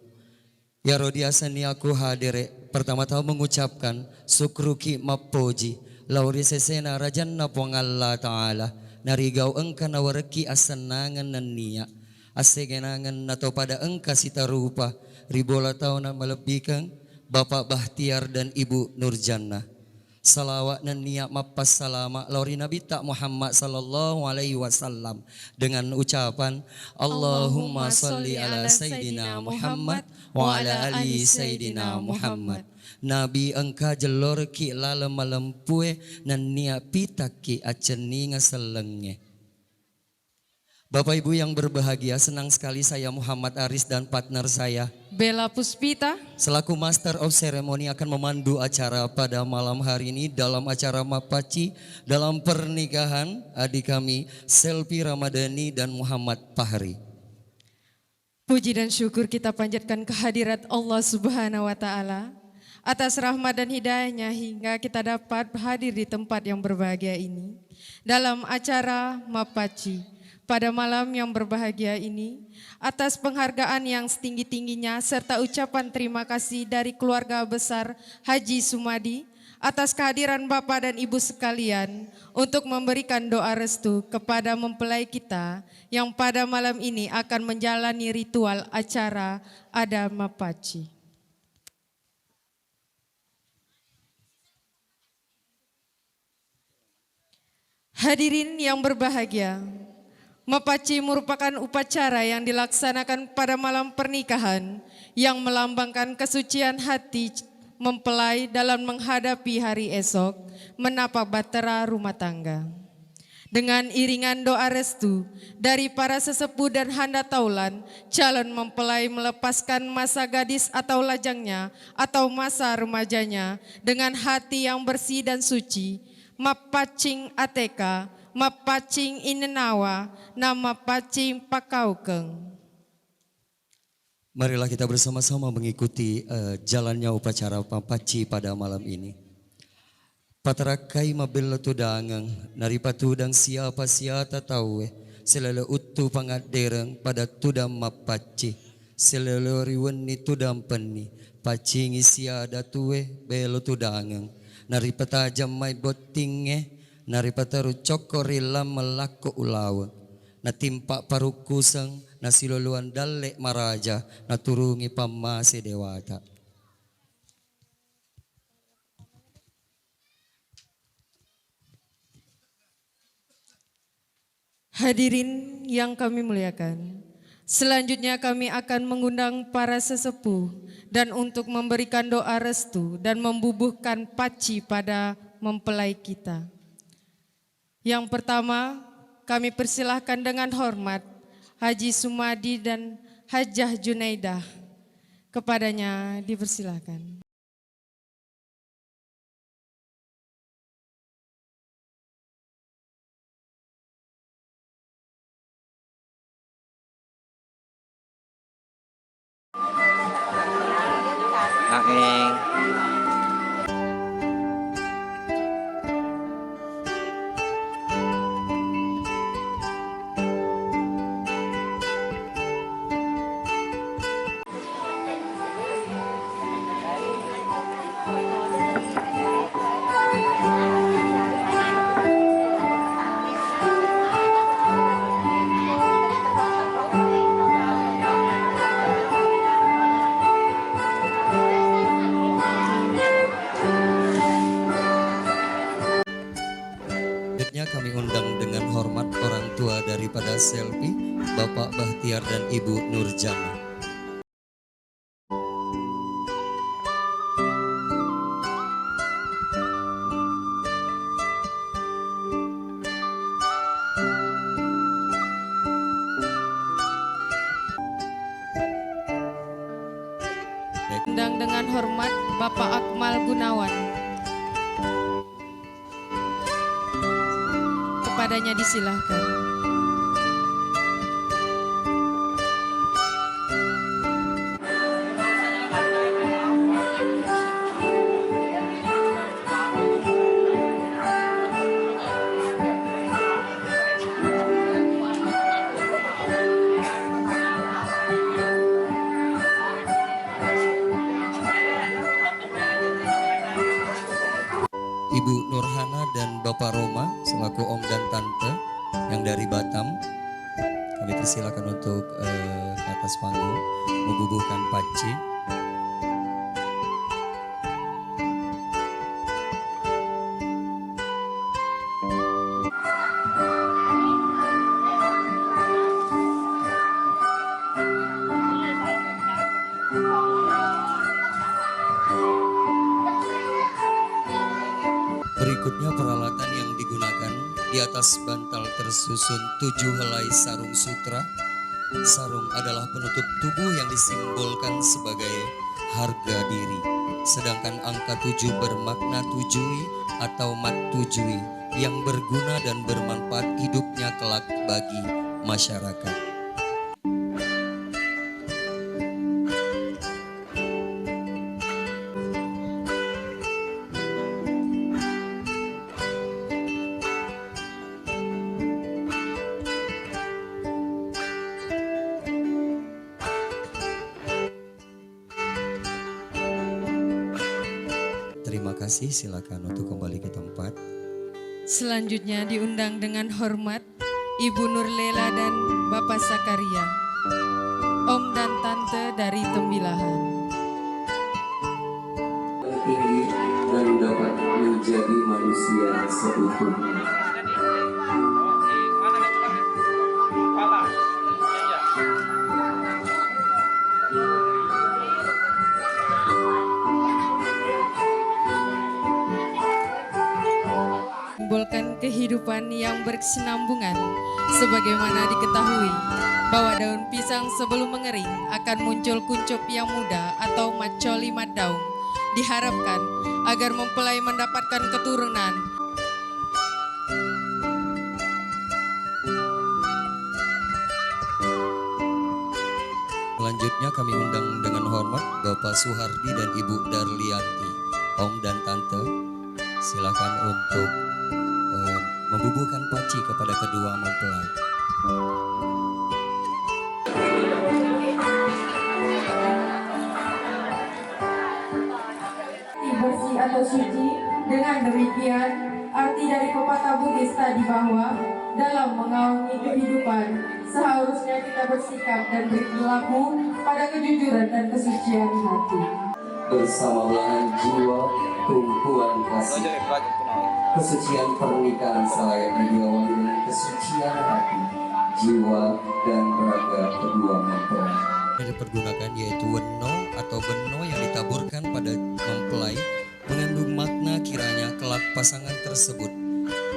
Ya rodiasani aku hadire pertama-tama mengucapkan sukruki mapoji lauri sesena rajan napong Allah Ta'ala narigau engka nawareki asenangan nania asegenangan nato pada engka sita rupa ribola tahun melebihkan Bapak Bahtiar dan Ibu Nurjannah. Salawat dan niat mapas salama lauri Nabi tak Muhammad sallallahu alaihi wasallam dengan ucapan Allahumma salli ala Sayyidina Muhammad wa ala ali Sayyidina Muhammad. Nabi engka jelor ki lalem malempue nan niat pitaki aceni ngaselenge. Bapak Ibu yang berbahagia, senang sekali saya Muhammad Aris dan partner saya Bella Puspita selaku Master of Ceremony akan memandu acara pada malam hari ini dalam acara Mapaci dalam pernikahan adik kami Selvi Ramadhani dan Muhammad Fahri. Puji dan syukur kita panjatkan kehadirat Allah Subhanahu wa Ta'ala atas rahmat dan hidayahnya hingga kita dapat hadir di tempat yang berbahagia ini dalam acara Mapaci. Pada malam yang berbahagia ini, atas penghargaan yang setinggi-tingginya serta ucapan terima kasih dari keluarga besar Haji Sumadi atas kehadiran Bapak dan Ibu sekalian untuk memberikan doa restu kepada mempelai kita yang pada malam ini akan menjalani ritual acara adat Mapaci. Hadirin yang berbahagia, Mapaci merupakan upacara yang dilaksanakan pada malam pernikahan yang melambangkan kesucian hati mempelai dalam menghadapi hari esok menapak bahtera rumah tangga. Dengan iringan doa restu dari para sesepuh dan handataulan, calon mempelai melepaskan masa gadis atau lajangnya atau masa remajanya dengan hati yang bersih dan suci. Mapacing ateka, mapacing inenawa, nama pacing pakaukeng. Marilah kita bersama-sama mengikuti jalannya upacara Mapaci pada malam ini. Patarakai mabella tudangang, naripatudang siapa siata tawe, selalu utu pangadereng pada tudam Mapaci, selalu riweni tudam peni, pacingi siada tuwe belo tudangang, naripatajam mai botinge, naripataru cokorila melako ulawa, natimpa parukusang, nasiluluan dalek maraja, naturungi pamase dewata. Hadirin yang kami muliakan, selanjutnya kami akan mengundang para sesepuh dan untuk memberikan doa restu dan membubuhkan paci pada mempelai kita. Yang pertama, kami persilahkan dengan hormat Haji Sumadi dan Hajah Junaidah. Kepadanya dipersilahkan. Angeng. Kami undang dengan hormat orang tua daripada Selvi, Bapak Bahtiar dan Ibu Nurjannah. Undang dengan hormat Bapak Akmal Gunawan. Kepadanya disilahkan. Ibu Nurhana dan Bapak Roma selaku Om dan Tante yang dari Batam, kami persilakan untuk ke atas panggung membubuhkan paci. Berikutnya peralatan yang digunakan di atas bantal tersusun 7 helai sarung sutra. Sarung adalah penutup tubuh yang disimbolkan sebagai harga diri. Sedangkan angka 7 bermakna tujui atau mat tujui yang berguna dan bermanfaat hidupnya kelak bagi masyarakat. Terima kasih, silakan untuk kembali ke tempat. Selanjutnya diundang dengan hormat Ibu Nurlela dan Bapak Sakaria, Om dan Tante dari Tembilahan. Tinggi dan dapat menjadi manusia seutuhnya. Simbolkan kehidupan yang berkesinambungan, sebagaimana diketahui bahwa daun pisang sebelum mengering akan muncul kuncup yang muda atau macoli mat daun. Diharapkan agar mempelai mendapatkan keturunan. Selanjutnya kami undang dengan hormat Bapak Suhardi dan Ibu Darlianti. Om dan Tante, silakan untuk membubuhkan paci kepada kedua mempelai. Bersih atau suci. Dengan demikian, arti dari pepatah Buddhis tadi bahwa dalam mengaungi kehidupan seharusnya kita bersikap dan berperilaku pada kejujuran dan kesucian hati. Bersama belahan jiwa, tumpuan kasih. Kesucian pernikahan selayaknya diawali dengan kesucian hati, jiwa, dan raga kedua mempelai. Yang dipergunakan yaitu weno atau beno yang ditaburkan pada mempelai mengandung makna kiranya kelak pasangan tersebut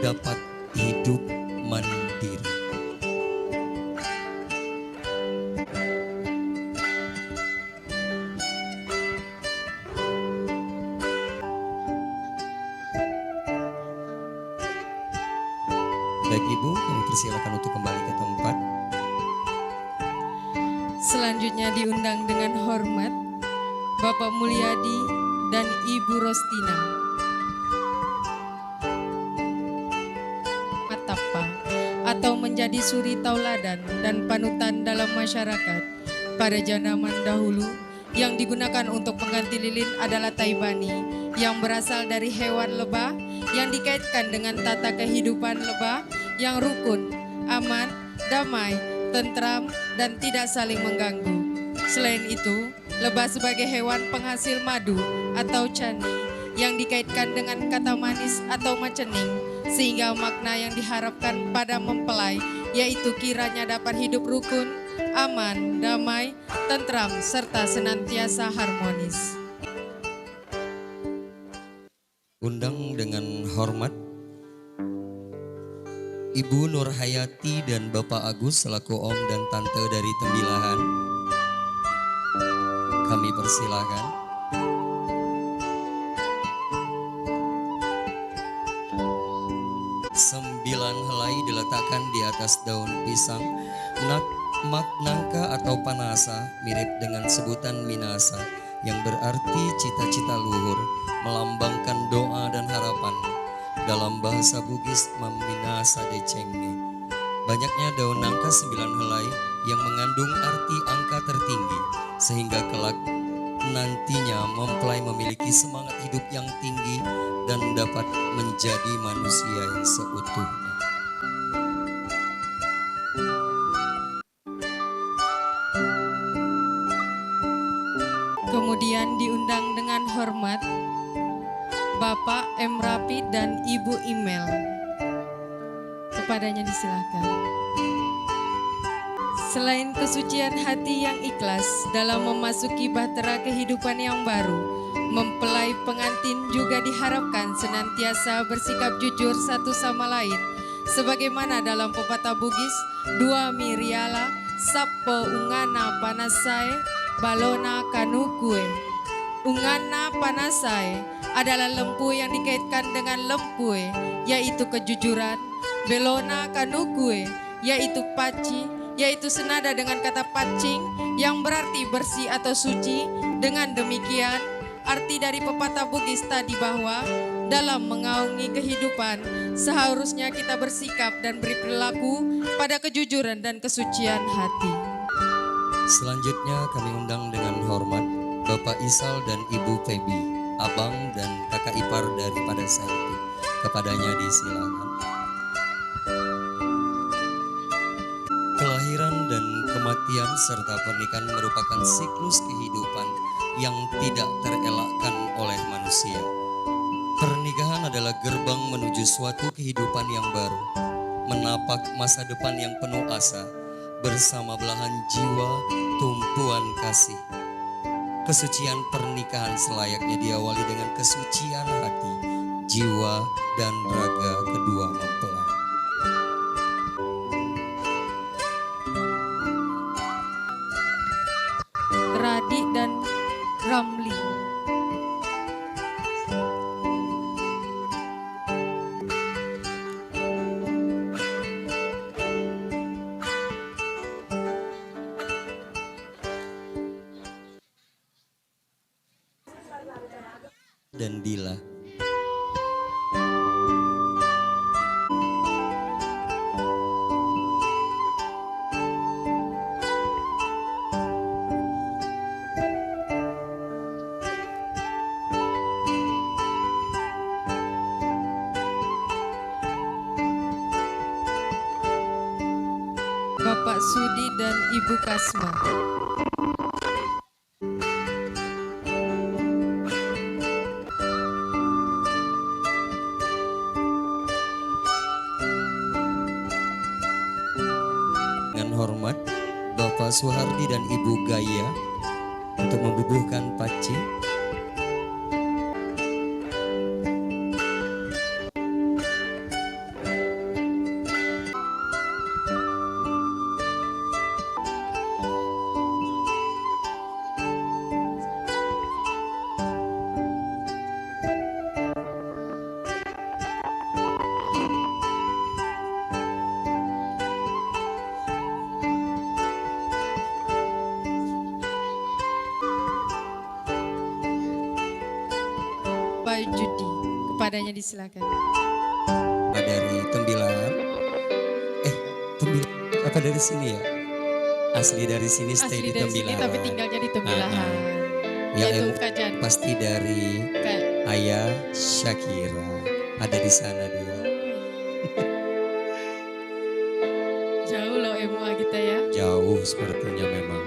dapat hidup mandiri. Baik Ibu, kami persilakan untuk kembali ke tempat. Selanjutnya diundang dengan hormat Bapak Mulyadi dan Ibu Rostina. Matapa atau menjadi suri tauladan dan panutan dalam masyarakat pada zaman dahulu yang digunakan untuk pengganti lilin adalah taibani yang berasal dari hewan lebah yang dikaitkan dengan tata kehidupan lebah yang rukun, aman, damai, tentram, dan tidak saling mengganggu. Selain itu, lebah sebagai hewan penghasil madu atau cani yang dikaitkan dengan kata manis atau macening, sehingga makna yang diharapkan pada mempelai yaitu kiranya dapat hidup rukun, aman, damai, tentram, serta senantiasa harmonis. Undang dengan hormat Ibu Nurhayati dan Bapak Agus selaku Om dan Tante dari Tembilahan. Kami persilahkan. diletakkan di atas daun pisang. Nangka atau panasa mirip dengan sebutan minasa yang berarti cita-cita luhur, melambangkan doa dan harapan. Dalam bahasa Bugis meminasa decenge. Banyaknya daun nangka 9 helai yang mengandung arti angka tertinggi, sehingga kelak nantinya mempelai memiliki semangat hidup yang tinggi dan dapat menjadi manusia yang seutuhnya. Kemudian diundang dengan hormat Bapak M. Rapi dan Ibu Imel. Kepadanya disilakan. Selain kesucian hati yang ikhlas dalam memasuki bahtera kehidupan yang baru, mempelai pengantin juga diharapkan senantiasa bersikap jujur satu sama lain. Sebagaimana dalam pepatah Bugis, dua miriala, sappo ungana panasai, balona kanukue. Ungana panasai adalah lempu yang dikaitkan dengan lempue, yaitu kejujuran. Belona kanukue, yaitu paci, yaitu senada dengan kata pacing yang berarti bersih atau suci. Dengan demikian, arti dari pepatah Bugis tadi bahwa dalam mengaungi kehidupan seharusnya kita bersikap dan berperilaku pada kejujuran dan kesucian hati. Selanjutnya kami undang dengan hormat Bapak Isal dan Ibu Febi, abang dan kakak ipar daripada Selvi. Kepadanya disilakan. Kelahiran dan kematian serta pernikahan merupakan siklus kehidupan yang tidak terelakkan oleh manusia. Pernikahan adalah gerbang menuju suatu kehidupan yang baru, menapak masa depan yang penuh asa, bersama belahan jiwa, tumpuan kasih. Kesucian pernikahan selayaknya diawali dengan kesucian hati, jiwa, dan raga kedua mempelai. Radi dan Ramli. Dan Dila. Bapak Sudi dan Ibu Kasma. Dengan hormat Bapak Suhardi dan Ibu Gaya untuk membubuhkan paci. Pak Judi, kepadanya disilakan. Dari Tembilan. Tembilan apa dari sini ya? Asli dari sini, stay Asli di dari sini Tembilan. tapi tinggalnya di Tembilahan. Ya, Yaitu em, Kajan. pasti dari Ayah Syakira. Ada di sana dia. Jauh loh MUA kita ya. Jauh sepertinya memang.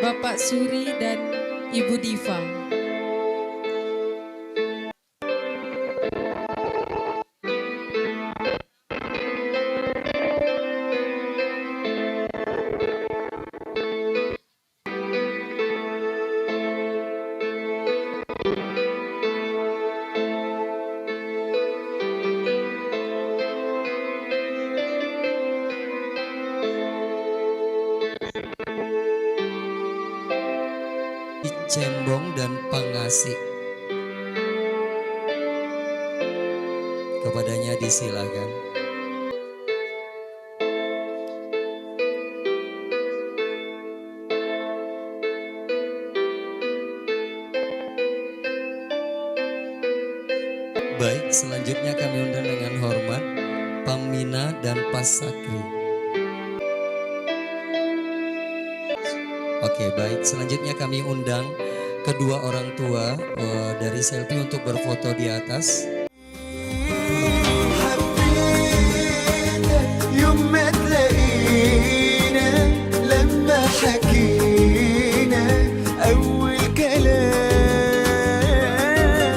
Bapak Suri dan Ibu Diva. Cembong dan Pangasih. Kepadanya disilakan. Baik, selanjutnya kami undang dengan hormat Pamina dan Pas Sakri. Oke, baik. Selanjutnya kami undang kedua orang tua dari Selfie untuk berfoto di atas. يوم ما تلاقينا لما حكينا أول كلام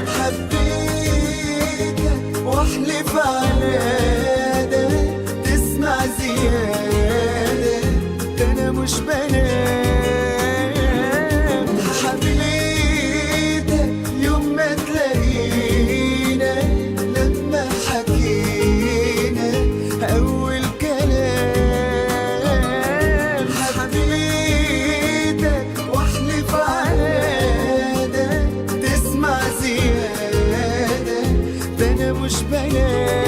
حبيتك واحلف على ده تسمع زيادة ده أنا مش بنام حبيتك يوم ما تلاقينا لما حكينا أول كلام حبيتك واحلف على ده تسمع زيادة ده أنا مش بنام